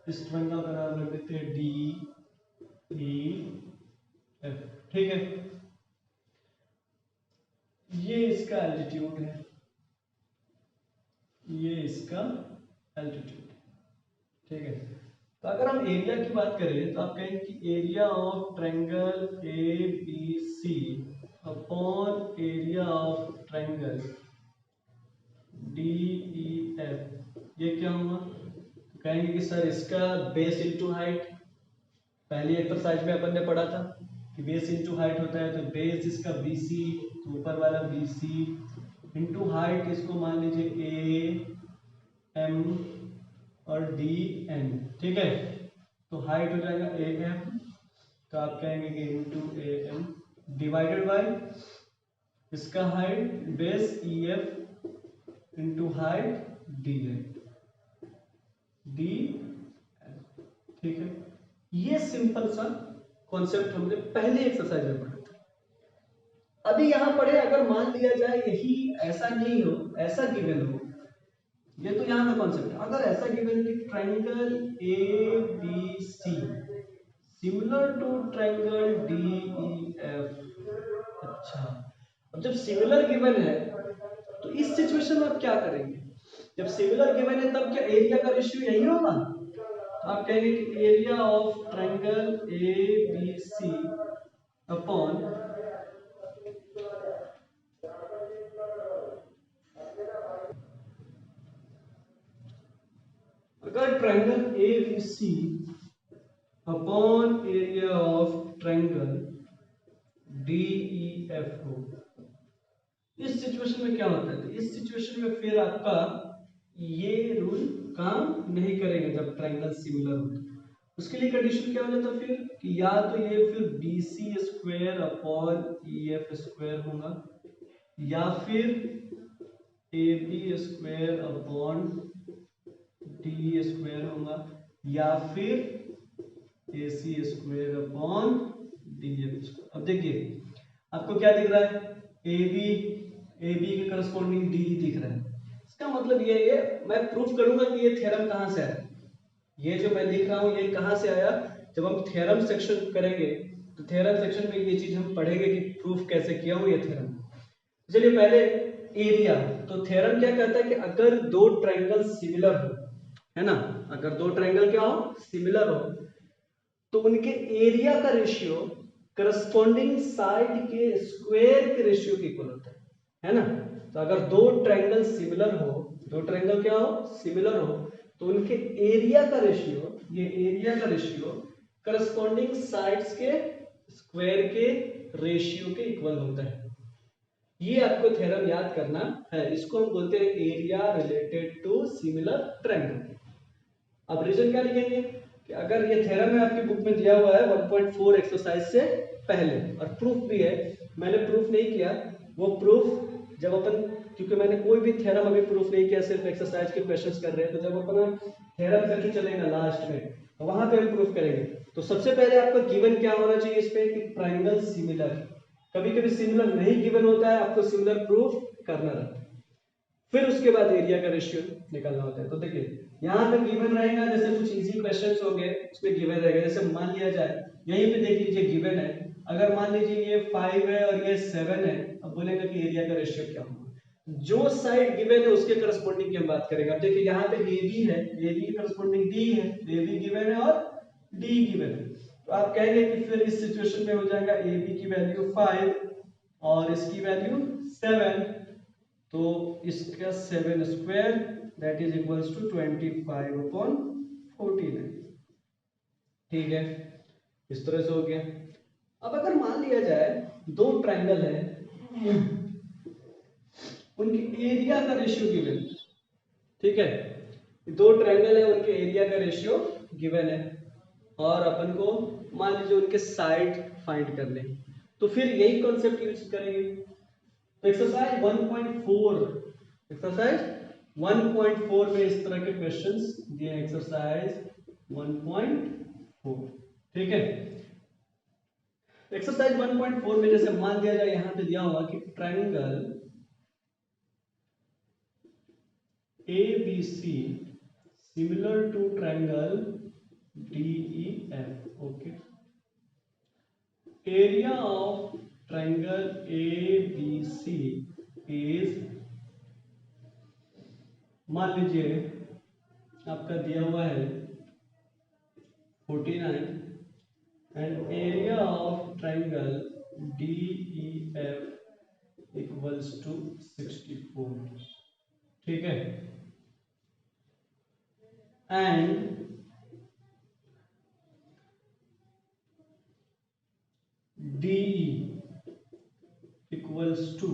इस ट्रायंगल का नाम रख देते हैं DEF, ठीक है। ये इसका एल्टीट्यूड है, ये इसका एल्टीट्यूड, ठीक है। तो अगर हम एरिया की बात करें तो आप कहेंगे कि area of triangle ABC upon area of triangle DEF, ये क्या होगा, तो कहेंगे कि सर इसका बेस इंटू हाइट, पहली एक्सरसाइज में अपन ने पढ़ा था कि बेस इंटू हाइट होता है, तो बेस इसका BC, तो ऊपर वाला BC इंटू हाइट, इसको मान लीजिए AM और DN, ठीक है। तो हाइट हो जाएगा AM, तो आप कहेंगे कि इंटू AM डिवाइडेड बाय इसका height base EF into height DN, ठीक है। ये सिंपल सा कॉन्सेप्ट हमने पहले एक्सरसाइज में पढ़ा था। अभी यहां पढ़े, अगर मान लिया जाए यही ऐसा नहीं हो, ऐसा गिवन हो, ये तो यहाँ का कॉन्सेप्ट है, अगर ऐसा गिवन कि triangle ABC similar to triangle DEF, अच्छा अब जब सिमिलर गिवन है तो इस सिचुएशन में आप क्या करेंगे, जब सिमिलर गिवन है तब क्या एरिया का रेशियो यही होगा, तो आप कहेंगे कि area of triangle ABC upon अगर triangle ABC upon area of triangle DEF हो, इस सिचुएशन में क्या होता है, तो इस सिचुएशन में फिर आपका ये रूल काम नहीं करेगा जब ट्रायंगल सिमिलर हो। उसके लिए कंडीशन क्या हो जाता है फिर कि या तो ये फिर BC square upon EF square होगा, या फिर AB square upon DE square होगा, या फिर AC square upon DF square. अब देखिए आपको क्या दिख रहा है, AB के करस्पॉन्डिंग DE दिख रहा है, इसका मतलब ये है, मैं प्रूफ करूंगा कि ये थ्योरम कहां से आया, ये जो मैं लिख रहा हूं ये कहां से आया, जब हम थ्योरम सेक्शन करेंगे तो थ्योरम सेक्शन में ये चीज हम पढ़ेंगे कि प्रूफ कैसे किया हूं ये थ्योरम। चलिए पहले एरिया। तो थ्योरम क्या कहता है कि अगर दो ट्रायंगल सिमिलर हो, है ना, अगर दो ट्रायंगल क्या हो, सिमिलर हो, तो उनके एरिया का रेशियो करस्पॉन्डिंग साइड के स्क्वायर के रेशियो के इक्वल होता है ना। तो अगर दो ट्रायंगल सिमिलर हो, दो ट्रायंगल क्या हो, सिमिलर हो, तो उनके एरिया का रेशियो, ये एरिया का रेशियो करस्पॉन्डिंग साइड्स के स्क्वायर के रेशियो के इक्वल होता है। ये आपको थ्योरम याद करना है, इसको हम बोलते हैं area related to similar triangle. अब रीजन क्या लिखेंगे कि अगर ये थ्योरम है आपकी बुक में दिया हुआ है 1.4 एक्सरसाइज से पहले, और प्रूफ भी है, मैंने प्रूफ नहीं किया, वो प्रूफ जब अपन, क्योंकि मैंने कोई भी थ्योरम अभी प्रूफ नहीं किया, सिर्फ एक्सरसाइज के क्वेश्चंस कर रहे हैं, तो जब अपन थ्योरम करके चलेगा लास्ट में, तो वहां पे हम प्रूफ करेंगे। तो सबसे पहले आपका गिवन क्या होना चाहिए इस पे कि ट्रायंगल सिमिलर। कभी कभी सिमिलर नहीं गिवन होता है, आपको सिमिलर प्रूफ करना रहता है, फिर उसके बाद एरिया का रेशियो निकालना होता है। तो देखिए यहाँ पे गिवन रहेगा, जैसे कुछ इजी क्वेश्चंस हो गए उसमें गिवन रहेगा, जैसे मान लिया जाए यहीं पे देख लीजिए गिवन है, अगर मान लीजिए ये 5 है और ये 7 है, अब बोलेगा कि एरिया का रेशियो क्या होगा। जो साइड गिवन है उसके करस्पॉन्डिंग की हम बात करेंगे। अब देखिए यहाँ पे AB है, AB के करस्पॉन्डिंग D है, AB गिवन है और D गिवन है, तो आप कहेंगे कि फिर इस सिचुएशन में हो जाएगा AB की वैल्यू 5 और इसकी वैल्यू 7, तो इसका 7 square that is equals to 25/14 है। ठीक है, इस तरह से हो गया। अब अगर मान लिया जाए दो ट्रायंगल है, उनके एरिया का रेशियो गिवन, ठीक है, दो ट्रायंगल है उनके एरिया का रेशियो गिवन है, और अपन को मान लीजिए उनके साइड फाइंड करने, तो फिर यही कॉन्सेप्ट यूज करेंगे। तो एक्सरसाइज 1.4 में इस तरह के क्वेश्चंस दिए, एक्सरसाइज 1.4, ठीक है। एक्सरसाइज 1.4 में जैसे मान लिया जाए यहां पे दिया हुआ कि triangle ABC similar to triangle DEF, okay, area of triangle ABC is, मान लीजिए आपका दिया हुआ है 49 and area of triangle DEF equals to 64, ठीक है, एंड DE इक्वल्स टू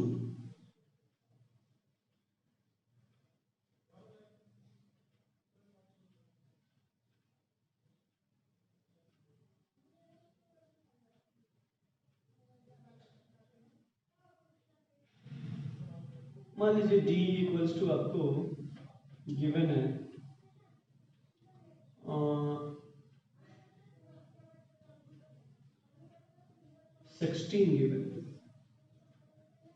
मान लीजिए D इक्वल्स टू आपको गिवन है 16 गिवन,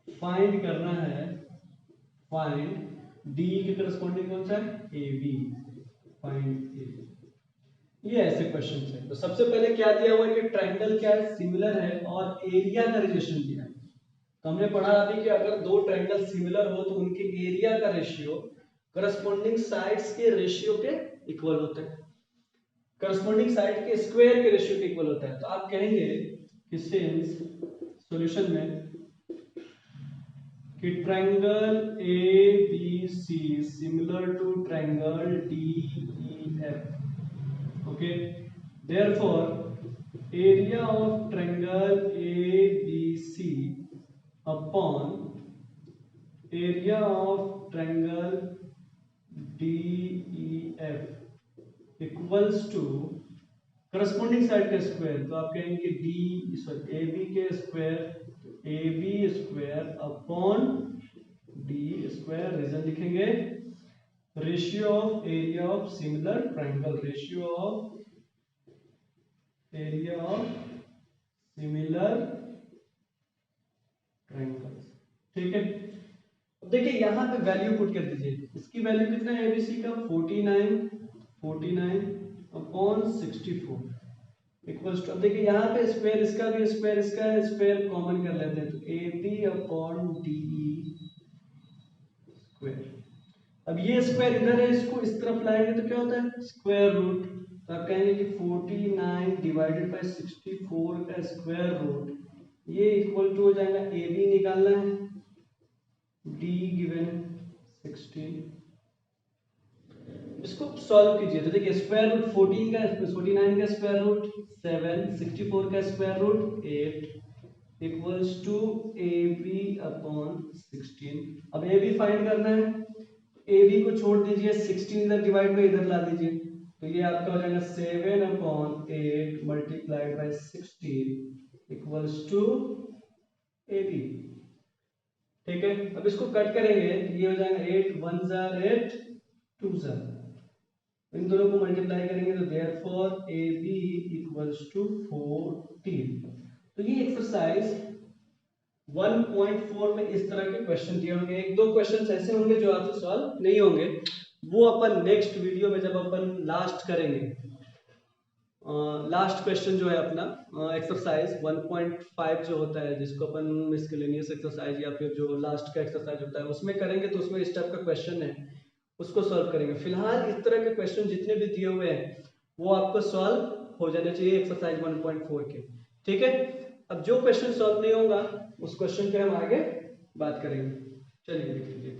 फाइंड करना है, फाइंड D के करस्पॉन्डिंग कौन सा है, AB, फाइंड A। ये ऐसे क्वेश्चन है। तो सबसे पहले क्या दिया हुआ है कि ट्रायंगल क्या है, सिमिलर है, और एरिया का रिलेशन दिया है। तो हमने पढ़ा अभी कि अगर दो ट्रायंगल सिमिलर हो तो उनके एरिया का रेशियो करस्पॉन्डिंग साइड्स के रेशियो के इक्वल होता है, करस्पॉन्डिंग साइड के स्क्वायर के रेशियो के इक्वल होता है। तो आप कहेंगे कि सिंस सॉल्यूशन में कि triangle ABC similar to triangle DEF, okay, therefore area of triangle ABC upon area of triangle DEF equals to corresponding side का स्क्वायर, तो आप कहेंगे AB के square, AB square upon D square, reason लिखेंगे ratio of area of similar triangle, ratio of area of similar triangles, ठीक है। अब देखिए यहां पे वैल्यू पुट कर दीजिए, इसकी वैल्यू कितना है ABC का 49 अपॉन 64, इक्वल्स टू, अब देखिए यहाँ पे स्क्वायर इसका भी स्क्वायर इसका है, स्क्वायर कॉमन कर लेते हैं तो A B upon D square. अब ये स्क्वायर इधर है, इसको इस तरफ लाएंगे तो क्या होता है स्क्वायर रूट। तो आप कहेंगे कि 49 डिवाइडेड बाय 64 का स्क्वायर रूट, ये इक्वल टू हो जाएगा ए बी निकालना है, डी गिवन 16। इसको सॉल्व कीजिए तो देखिए स्क्वायर रूट 14 का 49 का स्क्वायर रूट 7, 64 का square root 8 equals to A B upon 16। अब ए बी फाइंड करना है, ए बी को छोड़ दीजिए, 16 इधर डिवाइड में इधर ला दीजिए, तो ये आपका हो जाएगा 7 upon 8 multiplied by 16 equals to A B. ठीक है, अब इसको कट करेंगे तो ये हो जाएगा 8 1 जार 8 2 जार, इन दोनों को मल्टीप्लाई करेंगे तो therefore A B equals to 14। तो ये एक्सरसाइज 1.4 में इस तरह के क्वेश्चन दिए होंगे। एक दो क्वेश्चन ऐसे होंगे जो आपसे सॉल्व नहीं होंगे, वो अपन नेक्स्ट वीडियो में जब अपन लास्ट करेंगे। लास्ट क्वेश्चन जो है अपना एक्सरसाइज 1.5 जो होता है, जिसको अपन मिसलेनियस एक्सरसाइज या फिर जो लास्ट का एक्सरसाइज होता है उसमें करेंगे, तो उसमें इस टाइप का क्वेश्चन है उसको सॉल्व करेंगे। फिलहाल इस तरह के क्वेश्चन जितने भी दिए हुए हैं वो आपको सॉल्व हो जाने चाहिए एक्सरसाइज 1.4 के। ठीक है, अब जो क्वेश्चन सॉल्व नहीं होगा उस क्वेश्चन पे हम आगे बात करेंगे। चलिए देख लीजिए।